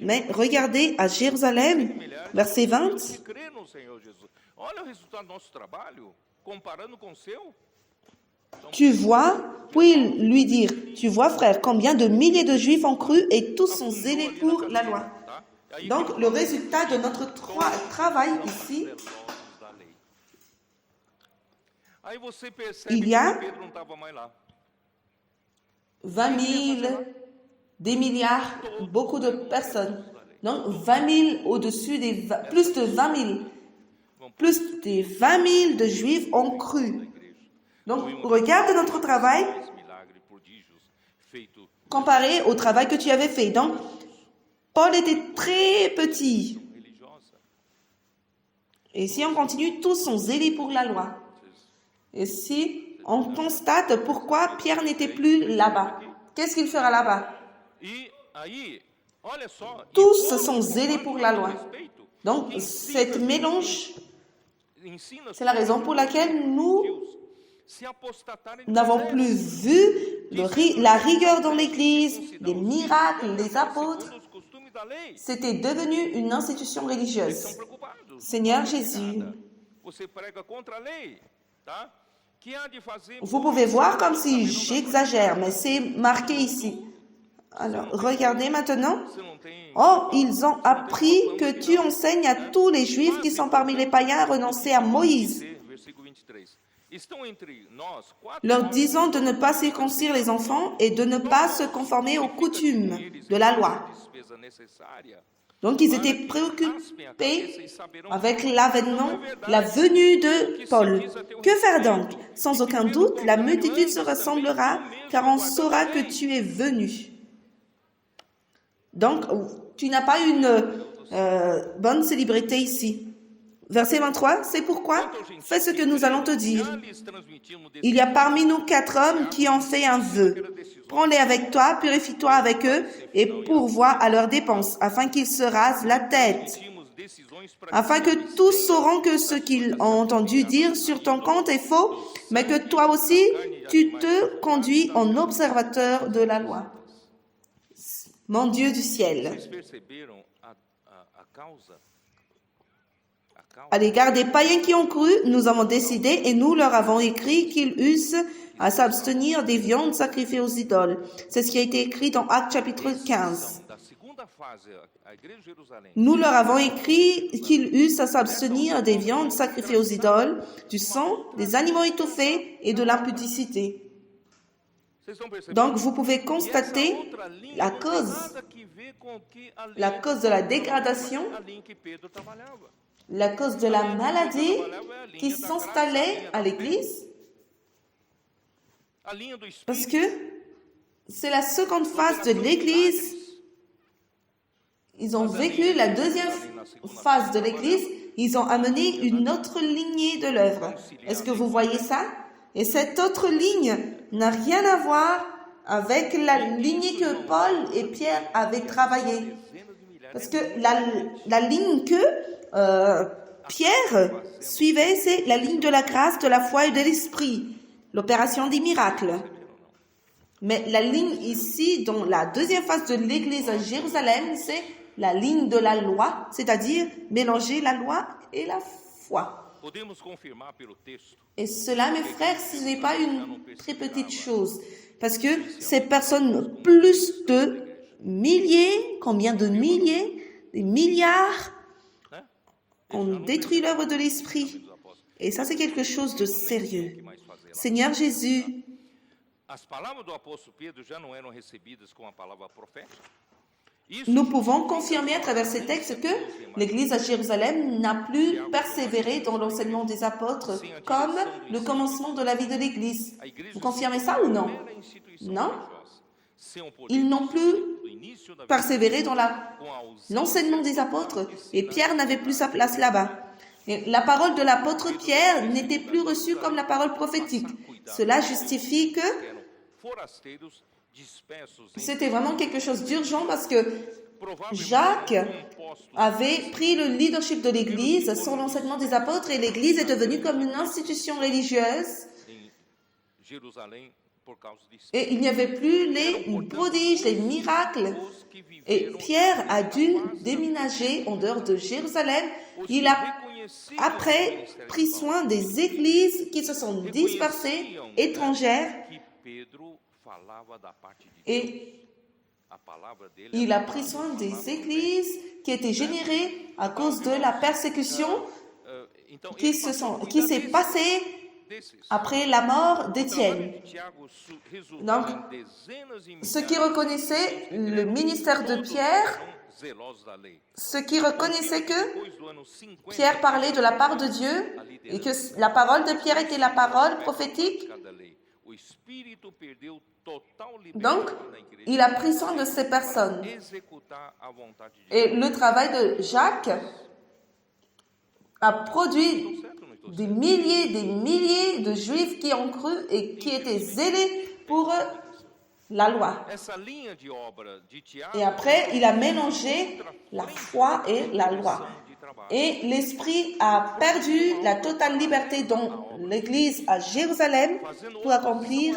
Mais regardez à Jérusalem, verset 20. Tu vois, puis lui dire, tu vois frère, combien de milliers de Juifs ont cru et tous sont zélés pour la loi. Donc le résultat de notre travail ici, il y a 20 000, des milliards, beaucoup de personnes. Donc 20 000 au-dessus des, plus de 20 000. Plus de 20 000 de Juifs ont cru. Donc, regarde notre travail comparé au travail que tu avais fait. Donc, Paul était très petit. Et si on continue, tous sont zélés pour la loi. Et si on constate pourquoi Pierre n'était plus là-bas, qu'est-ce qu'il fera là-bas? Tous sont zélés pour la loi. Donc, cette mélange, c'est la raison pour laquelle nous n'avons plus vu la rigueur dans l'Église, les miracles, les apôtres. C'était devenu une institution religieuse. Seigneur Jésus. Vous pouvez voir comme si j'exagère, mais c'est marqué ici. Alors, regardez maintenant. Oh, ils ont appris que tu enseignes à tous les Juifs qui sont parmi les païens à renoncer à Moïse, leur disant de ne pas circoncire les enfants et de ne pas se conformer aux coutumes de la loi. Donc, ils étaient préoccupés avec l'avènement, la venue de Paul. Que faire donc? Sans aucun doute, la multitude se rassemblera, car on saura que tu es venu. Donc, tu n'as pas une bonne célébrité ici. Verset 23, c'est pourquoi, fais ce que nous allons te dire. Il y a parmi nous 4 hommes qui ont fait un vœu. Prends-les avec toi, purifie-toi avec eux et pourvois à leurs dépenses, afin qu'ils se rasent la tête, afin que tous sauront que ce qu'ils ont entendu dire sur ton compte est faux, mais que toi aussi, tu te conduis en observateur de la loi. Mon Dieu du ciel. À l'égard des païens qui ont cru, nous avons décidé et nous leur avons écrit qu'ils eussent à s'abstenir des viandes sacrifiées aux idoles. C'est ce qui a été écrit dans Actes chapitre 15. Nous leur avons écrit qu'ils eussent à s'abstenir des viandes sacrifiées aux idoles, du sang, des animaux étouffés et de l'impudicité. Donc, vous pouvez constater la cause de la dégradation, la cause de la maladie qui s'installait à l'Église, parce que c'est la seconde phase de l'Église. Ils ont vécu la deuxième phase de l'Église, ils ont amené une autre lignée de l'œuvre. Est-ce que vous voyez ça? Et cette autre ligne n'a rien à voir avec la lignée que Paul et Pierre avaient travaillée. Parce que la ligne que Pierre suivait, c'est la ligne de la grâce, de la foi et de l'esprit, l'opération des miracles. Mais la ligne ici, dans la deuxième phase de l'Église à Jérusalem, c'est la ligne de la loi, c'est-à-dire mélanger la loi et la foi. Et cela, mes frères, ce n'est pas une très petite chose, parce que ces personnes, plus de milliers, combien de milliers, des milliards, ont détruit l'œuvre de l'Esprit. Et ça, c'est quelque chose de sérieux. Seigneur Jésus, nous pouvons confirmer à travers ces textes que l'Église à Jérusalem n'a plus persévéré dans l'enseignement des apôtres comme le commencement de la vie de l'Église. Vous confirmez ça ou non? Non? Ils n'ont plus persévéré dans l'enseignement des apôtres et Pierre n'avait plus sa place là-bas. Et la parole de l'apôtre Pierre n'était plus reçue comme la parole prophétique. Cela justifie que c'était vraiment quelque chose d'urgent parce que Jacques avait pris le leadership de l'Église sur l'enseignement des apôtres et l'Église est devenue comme une institution religieuse. Et il n'y avait plus les prodiges, les miracles. Et Pierre a dû déménager en dehors de Jérusalem. Il a après pris soin des églises qui se sont dispersées, étrangères. Et il a pris soin des églises qui étaient générées à cause de la persécution qui s'est passée après la mort d'Étienne. Donc, ceux qui reconnaissaient le ministère de Pierre, ceux qui reconnaissaient que Pierre parlait de la part de Dieu et que la parole de Pierre était la parole prophétique, donc, il a pris soin de ces personnes. Et le travail de Jacques a produit des milliers de Juifs qui ont cru et qui étaient zélés pour la loi. Et après, il a mélangé la foi et la loi. Et l'Esprit a perdu la totale liberté dans l'Église à Jérusalem pour accomplir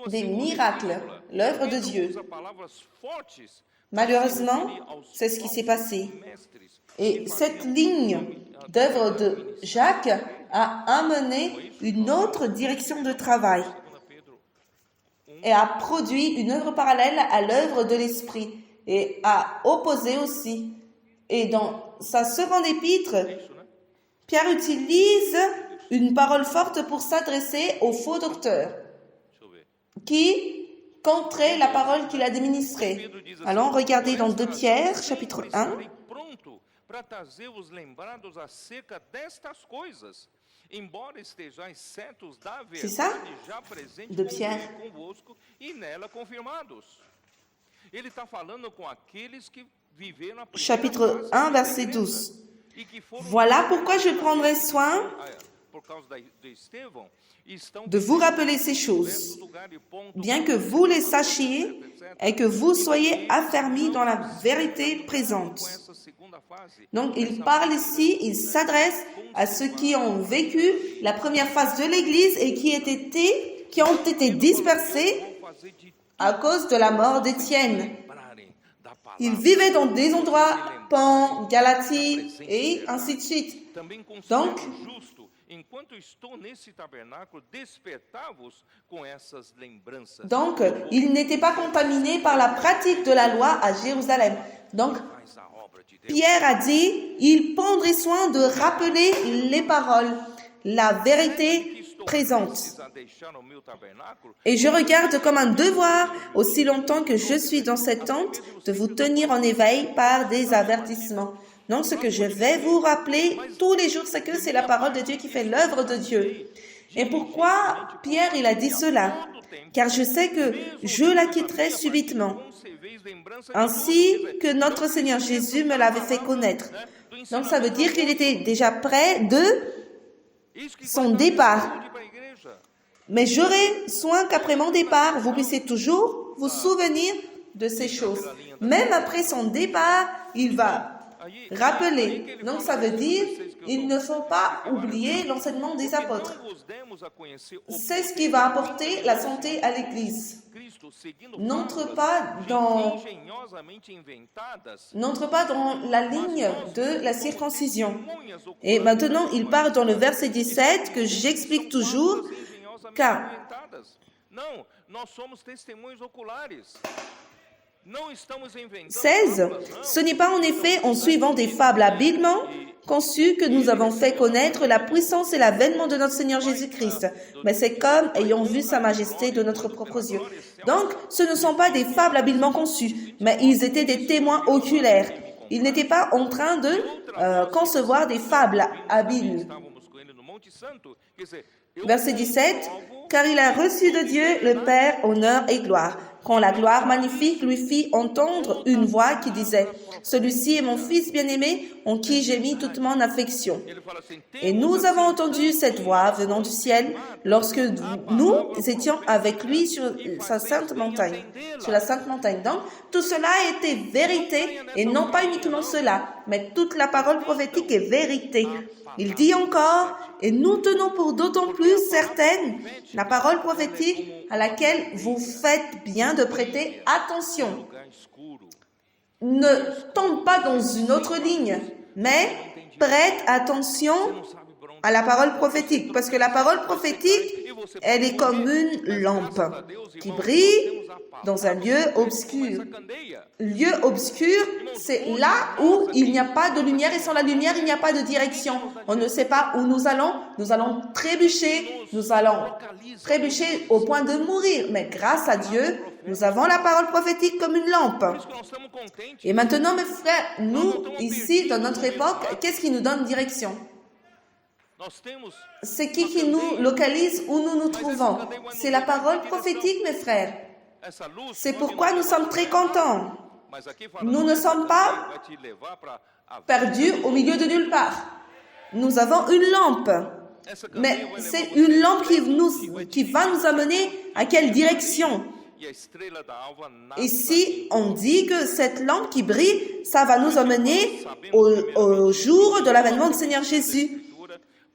des miracles, l'œuvre de Dieu. Malheureusement, c'est ce qui s'est passé. Et cette ligne d'œuvre de Jacques a amené une autre direction de travail et a produit une œuvre parallèle à l'œuvre de l'Esprit et a opposé aussi. Et dans sa seconde épître, Pierre utilise une parole forte pour s'adresser aux faux docteurs qui contraient la parole qu'il a administrée. Allons regarder dans 2 Pierre, chapitre 1. Para trazer-vos lembrados acerca destas coisas, embora estejais certos da verdade já presente convosco e nela confirmados. Ele está falando com aqueles que viveram a chapitre 1, verset 12. Voilà pourquoi je prendrai soin de vous rappeler ces choses, bien que vous les sachiez et que vous soyez affermis dans la vérité présente. Donc, il parle ici, il s'adresse à ceux qui ont vécu la première phase de l'Église et qui ont été dispersés à cause de la mort d'Étienne. Ils vivaient dans des endroits, Pan, Galatie et ainsi de suite. Donc, ils n'étaient pas contaminés par la pratique de la loi à Jérusalem. Donc, Pierre a dit, il prendrait soin de rappeler les paroles, la vérité présente. Et je regarde comme un devoir, aussi longtemps que je suis dans cette tente, de vous tenir en éveil par des avertissements. Donc, ce que je vais vous rappeler tous les jours, c'est que c'est la parole de Dieu qui fait l'œuvre de Dieu. Et pourquoi Pierre, il a dit cela? Car je sais que je la quitterai subitement, ainsi que notre Seigneur Jésus me l'avait fait connaître. Donc, ça veut dire qu'il était déjà près de son départ. Mais j'aurai soin qu'après mon départ, vous puissiez toujours vous souvenir de ces choses. Même après son départ, il va rappeler. Donc, ça veut dire il ne faut pas oublier l'enseignement des apôtres. C'est ce qui va apporter la santé à l'Église. N'entre pas dans la ligne de la circoncision. Et maintenant, il parle dans le verset 17 que j'explique toujours, car 16. Ce n'est pas en effet en suivant des fables habilement conçues que nous avons fait connaître la puissance et l'avènement de notre Seigneur Jésus-Christ, mais c'est comme ayant vu sa majesté de notre propres yeux. Donc, ce ne sont pas des fables habilement conçues, mais ils étaient des témoins oculaires. Ils n'étaient pas en train de concevoir des fables habiles. Verset 17. Car il a reçu de Dieu le Père honneur et gloire, quand la gloire magnifique lui fit entendre une voix qui disait « Celui-ci est mon Fils bien-aimé, en qui j'ai mis toute mon affection. » Et nous avons entendu cette voix venant du ciel lorsque nous étions avec lui sur la sainte montagne. Donc, tout cela était vérité, et non pas uniquement cela, mais toute la parole prophétique est vérité. Il dit encore, et nous tenons pour d'autant plus certaine la parole prophétique à laquelle vous faites bien de prêter attention. Ne tombe pas dans une autre ligne, mais prête attention à la parole prophétique, parce que la parole prophétique, elle est comme une lampe qui brille dans un lieu obscur. Lieu obscur, c'est là où il n'y a pas de lumière, et sans la lumière, il n'y a pas de direction. On ne sait pas où nous allons trébucher au point de mourir. Mais grâce à Dieu, nous avons la parole prophétique comme une lampe. Et maintenant, mes frères, nous, ici, dans notre époque, qu'est-ce qui nous donne direction? C'est qui nous localise où nous nous trouvons? C'est la parole prophétique, mes frères. C'est pourquoi nous sommes très contents. Nous ne sommes pas perdus au milieu de nulle part. Nous avons une lampe. Mais c'est une lampe qui va nous amener à quelle direction? Ici, on dit que cette lampe qui brille, ça va nous amener au jour de l'avènement du Seigneur Jésus.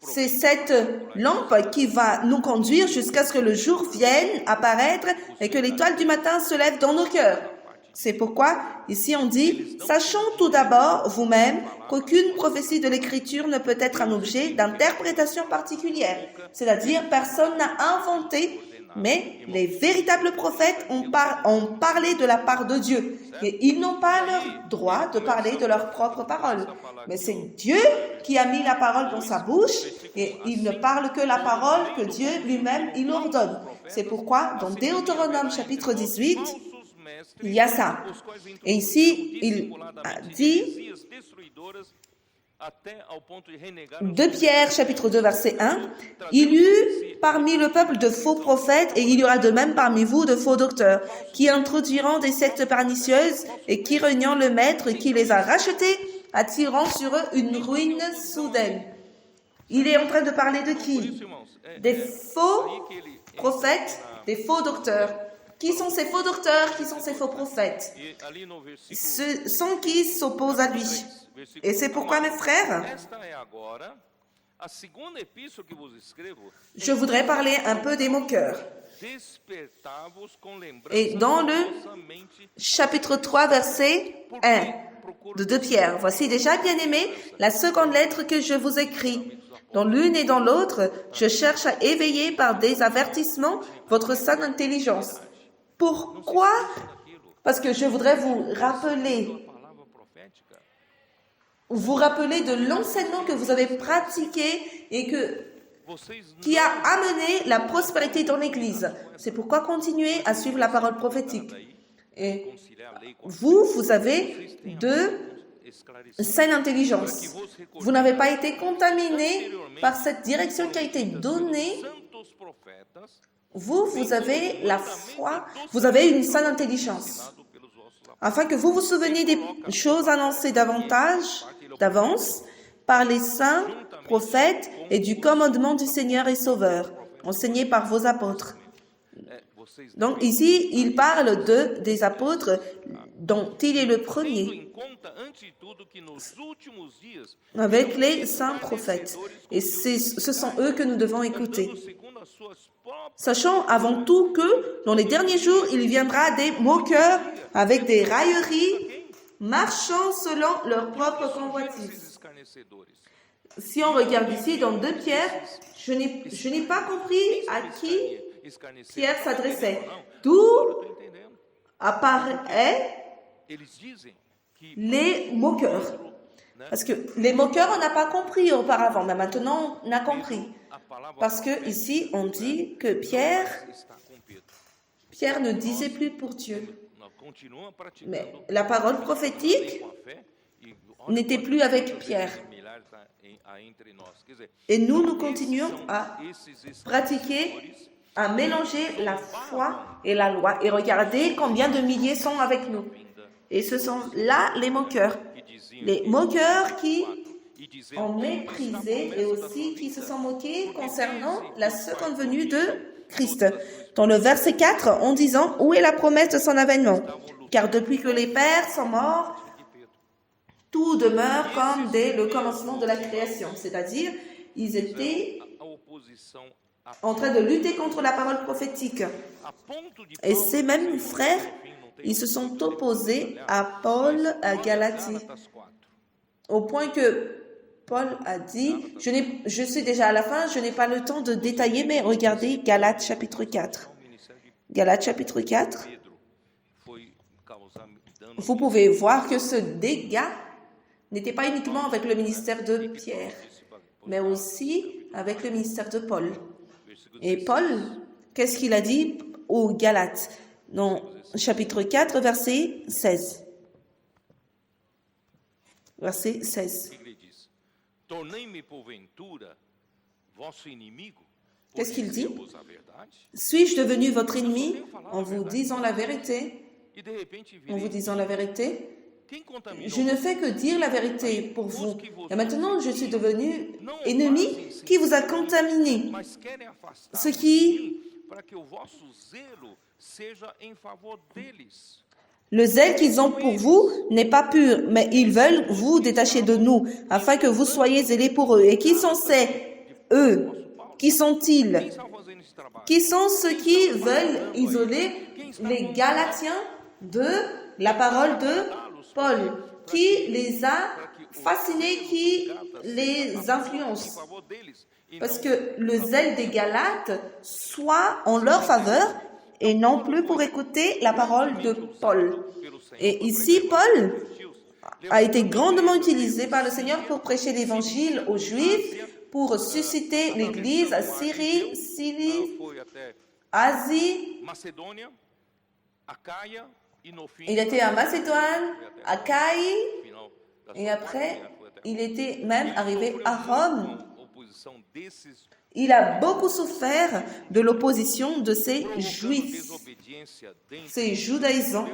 C'est cette lampe qui va nous conduire jusqu'à ce que le jour vienne apparaître et que l'étoile du matin se lève dans nos cœurs. C'est pourquoi, ici on dit, sachons tout d'abord vous-même qu'aucune prophétie de l'Écriture ne peut être un objet d'interprétation particulière. C'est-à-dire, personne n'a inventé, mais les véritables prophètes ont parlé de la part de Dieu. Et ils n'ont pas leur droit de parler de leurs propres paroles. Mais c'est Dieu qui a mis la parole dans sa bouche et il ne parle que la parole que Dieu lui-même, il ordonne. C'est pourquoi, dans Deutéronome chapitre 18, il y a ça. Et ici, il a dit, 2 Pierre, chapitre 2, verset 1, « Il y eut parmi le peuple de faux prophètes, et il y aura de même parmi vous de faux docteurs, qui introduiront des sectes pernicieuses, et qui reniant le Maître qui les a rachetés, attirant sur eux une ruine soudaine. » Il est en train de parler de qui? Des faux prophètes, des faux docteurs. Qui sont ces faux docteurs? Qui sont ces faux prophètes? Ce sont qui s'opposent à lui. Et c'est pourquoi, mes frères, je voudrais parler un peu des moqueurs. Et dans le chapitre 3, verset 1 de 2 Pierre, voici déjà, bien-aimés, la seconde lettre que je vous écris. Dans l'une et dans l'autre, je cherche à éveiller par des avertissements votre saine intelligence. Pourquoi? Parce que je voudrais vous rappeler de l'enseignement que vous avez pratiqué et qui a amené la prospérité dans l'Église. C'est pourquoi continuez à suivre la parole prophétique. Et vous avez de saine intelligence. Vous n'avez pas été contaminé par cette direction qui a été donnée. Vous avez la foi, vous avez une saine intelligence. Afin que vous vous souveniez des choses annoncées d'avance par les saints prophètes et du commandement du Seigneur et Sauveur, enseigné par vos apôtres. Donc ici, il parle des apôtres dont il est le premier, avec les saints prophètes. Et ce sont eux que nous devons écouter. Sachons avant tout que dans les derniers jours, il viendra des moqueurs avec des railleries, marchant selon leurs propres convoitises. Si on regarde ici dans 2 Pierre, je n'ai pas compris à qui Pierre s'adressait. D'où apparaissent les moqueurs. Parce que les moqueurs, on n'a pas compris auparavant, mais maintenant on a compris. Parce que ici, on dit que Pierre ne disait plus pour Dieu. Mais la parole prophétique n'était plus avec Pierre. Et nous continuons à pratiquer, à mélanger la foi et la loi. Et regardez combien de milliers sont avec nous. Et ce sont là les moqueurs. Les moqueurs qui ont méprisé et aussi qui se sont moqués concernant la seconde venue de Christ. Dans le verset 4, en disant « Où est la promesse de son avènement? Car depuis que les pères sont morts, tout demeure comme dès le commencement de la création. » C'est-à-dire, ils étaient en train de lutter contre la parole prophétique. Et ces mêmes frères, ils se sont opposés à Paul à Galatie. Au point que Paul a dit, je suis déjà à la fin, je n'ai pas le temps de détailler, mais regardez Galates chapitre 4. Galates chapitre 4. Vous pouvez voir que ce dégât n'était pas uniquement avec le ministère de Pierre, mais aussi avec le ministère de Paul. Et Paul, qu'est-ce qu'il a dit aux Galates? Dans chapitre 4, verset 16. Verset 16. Qu'est-ce qu'il dit? Suis-je devenu votre ennemi en vous disant la vérité? En vous disant la vérité? Je ne fais que dire la vérité pour vous. Et maintenant, je suis devenu ennemi qui vous a contaminé. Ce qui... Le zèle qu'ils ont pour vous n'est pas pur, mais ils veulent vous détacher de nous, afin que vous soyez zélés pour eux. Et qui sont ces eux? Qui sont-ils? Qui sont ceux qui veulent isoler les Galatiens de la parole de Paul, qui les a fascinés, qui les influence. Parce que le zèle des Galates soit en leur faveur et non plus pour écouter la parole de Paul. Et ici, Paul a été grandement utilisé par le Seigneur pour prêcher l'évangile aux Juifs, pour susciter l'Église à Syrie, Cilicie, Asie. Il était à Macédoine, à Caï, et après, il était même arrivé à Rome. Il a beaucoup souffert de l'opposition de ces Juifs, ces judaïsants.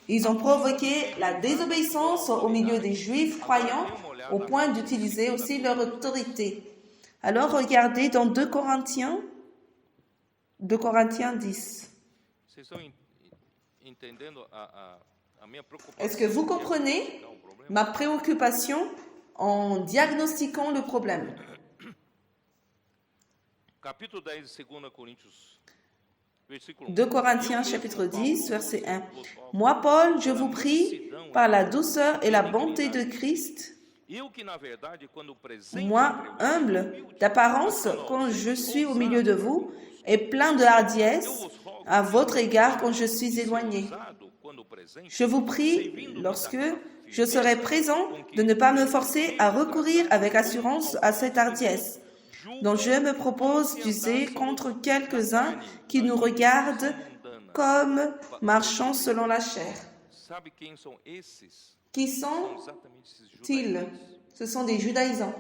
Ils ont provoqué la désobéissance au milieu des Juifs croyants au point d'utiliser aussi leur autorité. Alors regardez dans 2 Corinthiens 10. Est-ce que vous comprenez ma préoccupation en diagnostiquant le problème? 2 Corinthiens chapitre 10, verset 1. Moi, Paul, je vous prie, par la douceur et la bonté de Christ, moi, humble d'apparence, quand je suis au milieu de vous, et plein de hardiesse à votre égard quand je suis éloigné. Je vous prie, lorsque je serai présent, de ne pas me forcer à recourir avec assurance à cette hardiesse, dont je me propose d'user contre quelques-uns qui nous regardent comme marchant selon la chair. Qui sont-ils? Ce sont des judaïsants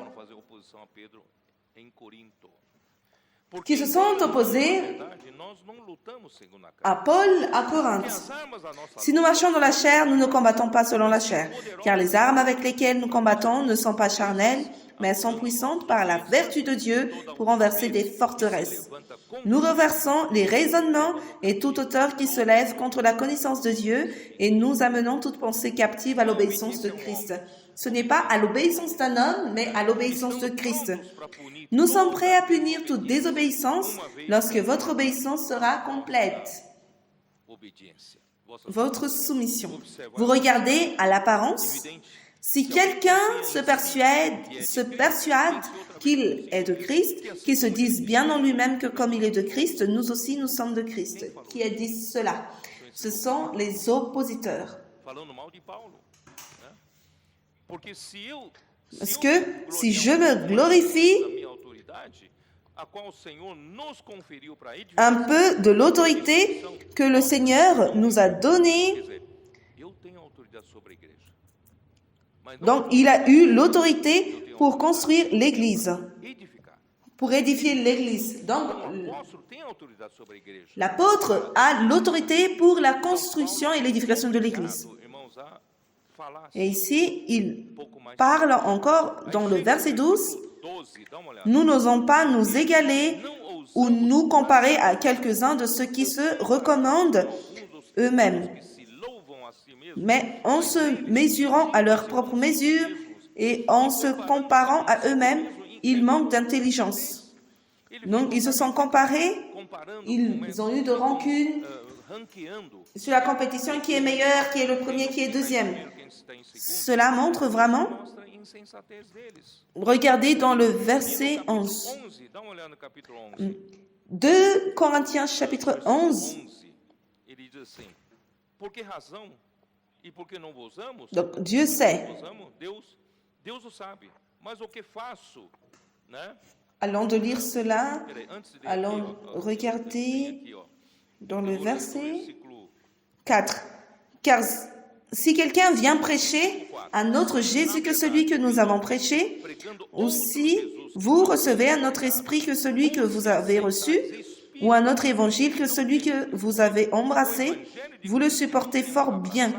qui se sont opposés à Paul à Corinthe. Si nous marchons dans la chair, nous ne combattons pas selon la chair, car les armes avec lesquelles nous combattons ne sont pas charnelles, mais elles sont puissantes par la vertu de Dieu pour renverser des forteresses. Nous renversons les raisonnements et toute hauteur qui se lève contre la connaissance de Dieu et nous amenons toute pensée captive à l'obéissance de Christ. Ce n'est pas à l'obéissance d'un homme, mais à l'obéissance de Christ. Nous sommes prêts à punir toute désobéissance lorsque votre obéissance sera complète. Votre soumission. Vous regardez à l'apparence. Si quelqu'un se persuade qu'il est de Christ, qu'il se dise bien en lui-même que comme il est de Christ, nous aussi nous sommes de Christ. Qui a dit cela? Ce sont les oppositeurs. Parce que si je me glorifie un peu de l'autorité que le Seigneur nous a donnée, donc il a eu l'autorité pour construire l'Église, pour édifier l'Église. Donc l'apôtre a l'autorité pour la construction et l'édification de l'Église. Et ici, il parle encore dans le verset 12, « Nous n'osons pas nous égaler ou nous comparer à quelques-uns de ceux qui se recommandent eux-mêmes, mais en se mesurant à leur propre mesure et en se comparant à eux-mêmes, ils manquent d'intelligence. » Donc, ils se sont comparés, ils ont eu de rancune sur la compétition, qui est meilleur, qui est le premier, qui est deuxième. Cela montre vraiment, regardez dans le verset 11, 2 Corinthiens chapitre 11, donc Dieu sait. Allons de lire cela, allons regarder dans le verset 4. Car si quelqu'un vient prêcher un autre Jésus que celui que nous avons prêché, ou si vous recevez un autre esprit que celui que vous avez reçu, ou un autre évangile que celui que vous avez embrassé, vous le supportez fort bien.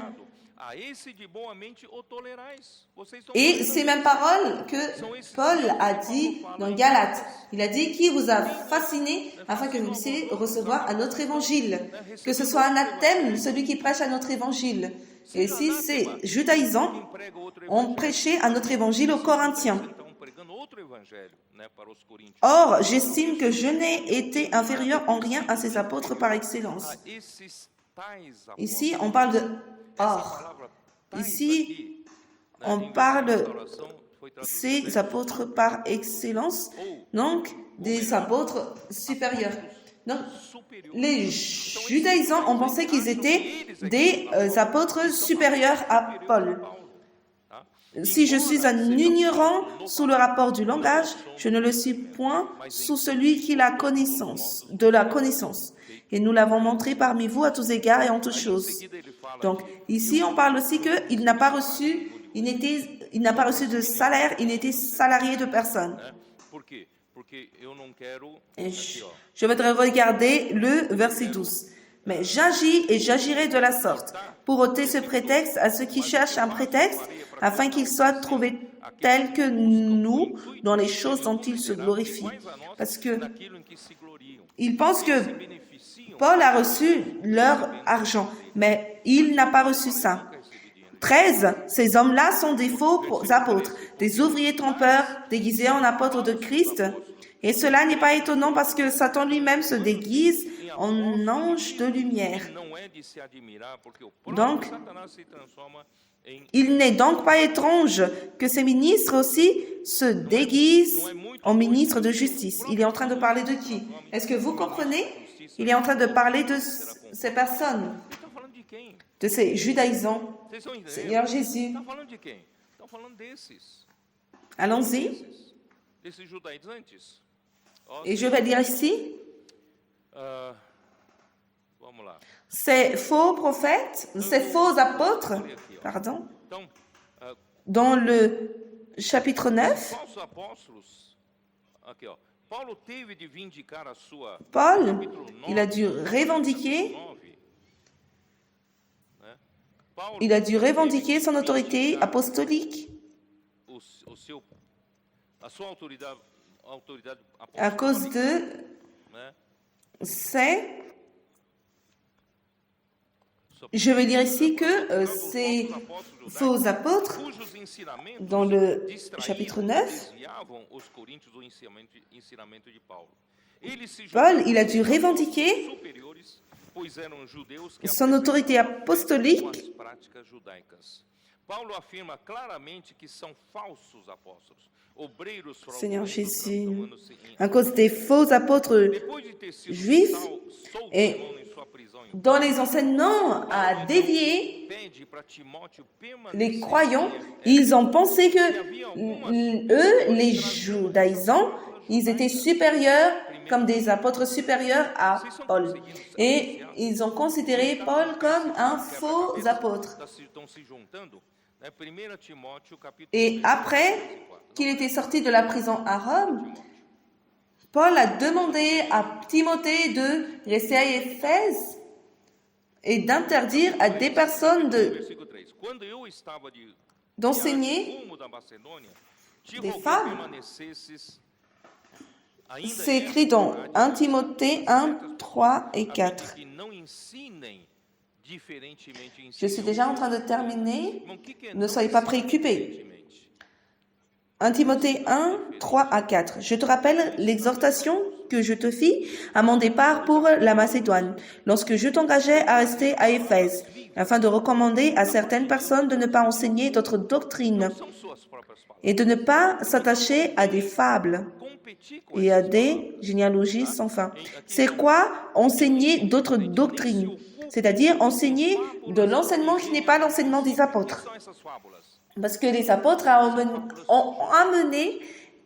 Et ces mêmes paroles que Paul a dit dans Galates. Il a dit, qui vous a fasciné afin que vous puissiez recevoir un autre évangile. Que ce soit anathème, celui qui prêche un autre évangile. Et si ces judaïsants ont prêché un autre évangile aux Corinthiens. Or, j'estime que je n'ai été inférieur en rien à ces apôtres par excellence. Ici, on parle de or. Ici, on parle ces apôtres par excellence, donc des apôtres supérieurs. Donc, les judaïsants ont pensé qu'ils étaient des apôtres supérieurs à Paul. Si je suis un ignorant sous le rapport du langage, je ne le suis point sous celui qui a connaissance, de la connaissance. Et nous l'avons montré parmi vous à tous égards et en toutes choses. Donc, ici, on parle aussi qu'il n'a pas reçu, il n'a pas reçu de salaire, il n'était salarié de personne. Et je voudrais regarder le verset 12. Mais j'agis et j'agirai de la sorte, pour ôter ce prétexte à ceux qui cherchent un prétexte, afin qu'ils soient trouvés tels que nous dans les choses dont ils se glorifient. Parce que ils pensent que Paul a reçu leur argent, mais il n'a pas reçu ça. 13. Ces hommes-là sont des faux apôtres, des ouvriers trompeurs déguisés en apôtres de Christ. Et cela n'est pas étonnant parce que Satan lui-même se déguise en ange de lumière. Donc, il n'est donc pas étrange que ces ministres aussi se déguisent en ministres de justice. Il est en train de parler de qui? Est-ce que vous comprenez? Il est en train de parler de ces personnes, de ces judaïsants. Seigneur Jésus. Allons-y. Et je vais lire ici. Ces faux prophètes, ces faux apôtres, pardon, dans le chapitre 9, Paul, il a dû revendiquer son autorité apostolique à cause de ces... Je vais dire ici que ces faux apôtres, dans le chapitre 9, Paul, il a dû revendiquer son autorité apostolique. Seigneur Jésus, à cause des faux apôtres juifs et dont les enseignements a dévié les croyants, ils ont pensé que eux, les judaïsants, ils étaient supérieurs comme des apôtres supérieurs à Paul. Et ils ont considéré Paul comme un faux apôtre. Et après qu'il était sorti de la prison à Rome, Paul a demandé à Timothée de rester à Éphèse et d'interdire à des personnes d'enseigner des femmes. C'est écrit dans 1 Timothée 1, 3 et 4. Je suis déjà en train de terminer. Ne soyez pas préoccupés. 1 Timothée 1, 3 à 4. Je te rappelle l'exhortation que je te fis à mon départ pour la Macédoine, lorsque je t'engageais à rester à Éphèse, afin de recommander à certaines personnes de ne pas enseigner d'autres doctrines et de ne pas s'attacher à des fables et à des généalogies sans fin. C'est quoi enseigner d'autres doctrines? C'est-à-dire enseigner de l'enseignement qui n'est pas l'enseignement des apôtres. Parce que les apôtres ont amené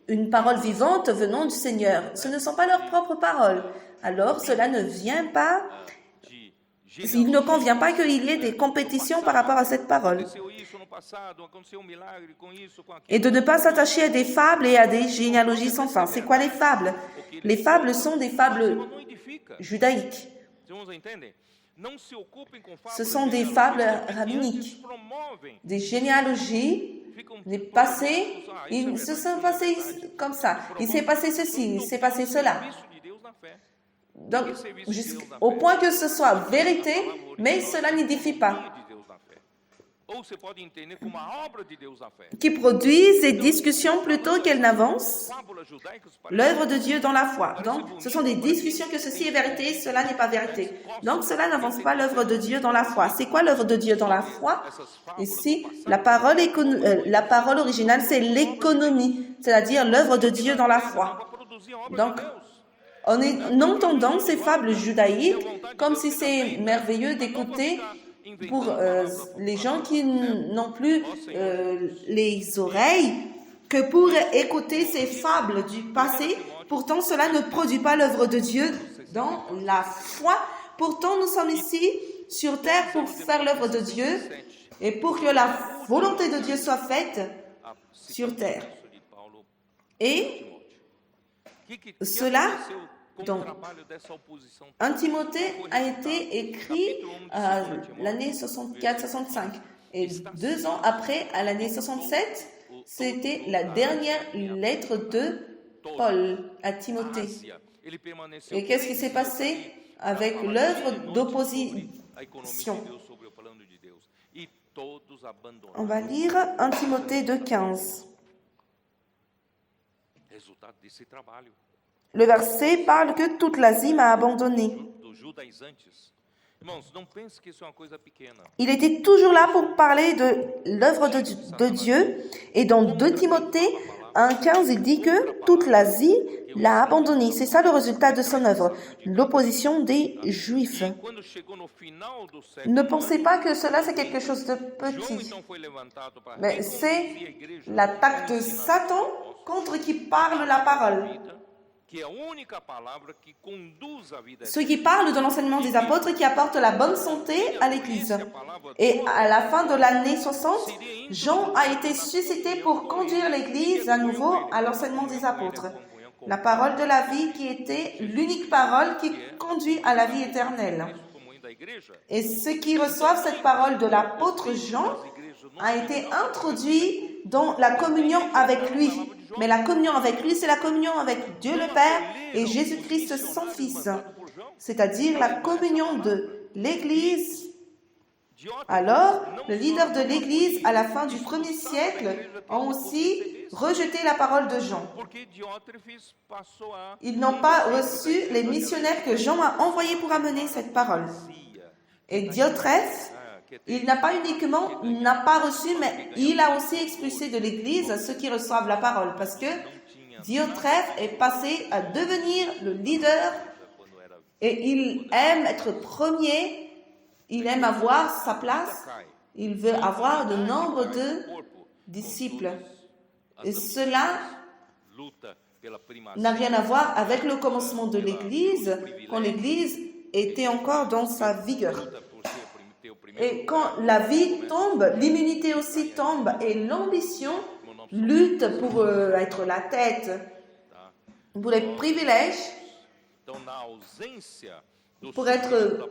une parole vivante venant du Seigneur. Ce ne sont pas leurs propres paroles. Alors, cela ne vient pas, il ne convient pas qu'il y ait des compétitions par rapport à cette parole. Et de ne pas s'attacher à des fables et à des généalogies sans fin. C'est quoi les fables? Les fables sont des fables judaïques. Ce sont des fables rabbiniques, des généalogies, des passés. Ils se sont passés comme ça. Il s'est passé ceci, il s'est passé cela. Donc, au point que ce soit vérité, mais cela n'édifie pas. qui produisent des discussions plutôt qu'elles n'avancent l'œuvre de Dieu dans la foi. Donc, ce sont des discussions que ceci est vérité, cela n'est pas vérité. Donc, cela n'avance pas l'œuvre de Dieu dans la foi. C'est quoi l'œuvre de Dieu dans la foi? Ici, la parole originale, c'est l'économie, c'est-à-dire l'œuvre de Dieu dans la foi. Donc, en entendant ces fables judaïques, comme si c'est merveilleux d'écouter pour les gens qui n'ont plus les oreilles, que pour écouter ces fables du passé, pourtant cela ne produit pas l'œuvre de Dieu dans la foi. Pourtant, nous sommes ici sur terre pour faire l'œuvre de Dieu et pour que la volonté de Dieu soit faite sur terre. Et cela, donc, 1 Timothée a été écrit à l'année 64-65. Et 2 ans après, à l'année 67, c'était la dernière lettre de Paul à Timothée. Et qu'est-ce qui s'est passé avec l'œuvre d'opposition? On va lire 1 Timothée 2,15. Le verset parle que toute l'Asie m'a abandonné. Il était toujours là pour parler de l'œuvre de Dieu. Et dans 2 Timothée 1,15, il dit que toute l'Asie l'a abandonné. C'est ça le résultat de son œuvre, l'opposition des Juifs. Ne pensez pas que cela c'est quelque chose de petit, mais c'est l'attaque de Satan contre qui parle la parole. Ceux qui parlent de l'enseignement des apôtres qui apportent la bonne santé à l'Église. Et à la fin de l'année 60, Jean a été suscité pour conduire l'Église à nouveau à l'enseignement des apôtres. La parole de la vie qui était l'unique parole qui conduit à la vie éternelle. Et ceux qui reçoivent cette parole de l'apôtre Jean a été introduit dans la communion avec lui. Mais la communion avec lui, c'est la communion avec Dieu le Père et Jésus-Christ, son Fils. C'est-à-dire la communion de l'Église. Alors, le leader de l'Église, à la fin du 1er siècle, ont aussi rejeté la parole de Jean. Ils n'ont pas reçu les missionnaires que Jean a envoyés pour amener cette parole. Et Diotrephe, il n'a pas reçu, mais il a aussi expulsé de l'Église ceux qui reçoivent la parole, parce que Diotrephe est passé à devenir le leader et il aime être premier, il aime avoir sa place, il veut avoir de nombre de disciples. Et cela n'a rien à voir avec le commencement de l'Église, quand l'Église était encore dans sa vigueur. Et quand la vie tombe, l'immunité aussi tombe et l'ambition lutte pour être la tête, pour les privilèges, pour être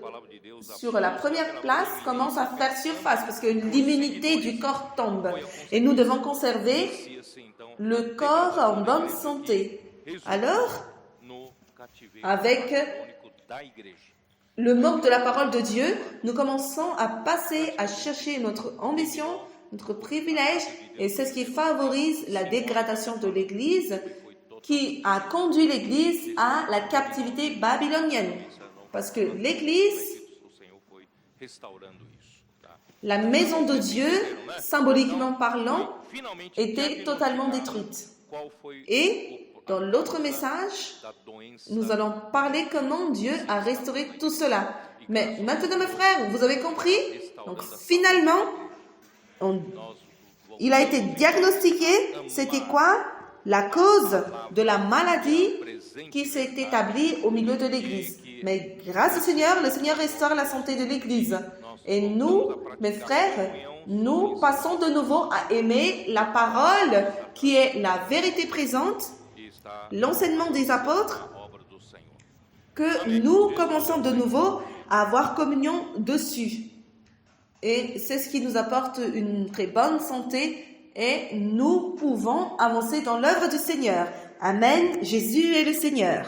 sur la première place, commence à faire surface parce que l'immunité du corps tombe. Et nous devons conserver le corps en bonne santé. Alors, avec le manque de la parole de Dieu, nous commençons à passer à chercher notre ambition, notre privilège, et c'est ce qui favorise la dégradation de l'Église, qui a conduit l'Église à la captivité babylonienne. Parce que l'Église, la maison de Dieu, symboliquement parlant, était totalement détruite. Et dans l'autre message, nous allons parler comment Dieu a restauré tout cela. Mais maintenant, mes frères, vous avez compris? Donc finalement, il a été diagnostiqué, c'était quoi? La cause de la maladie qui s'est établie au milieu de l'Église. Mais grâce au Seigneur, le Seigneur restaure la santé de l'Église. Et nous, mes frères, nous passons de nouveau à aimer la parole qui est la vérité présente, l'enseignement des apôtres, que nous commençons de nouveau à avoir communion dessus. Et c'est ce qui nous apporte une très bonne santé et nous pouvons avancer dans l'œuvre du Seigneur. Amen. Jésus est le Seigneur.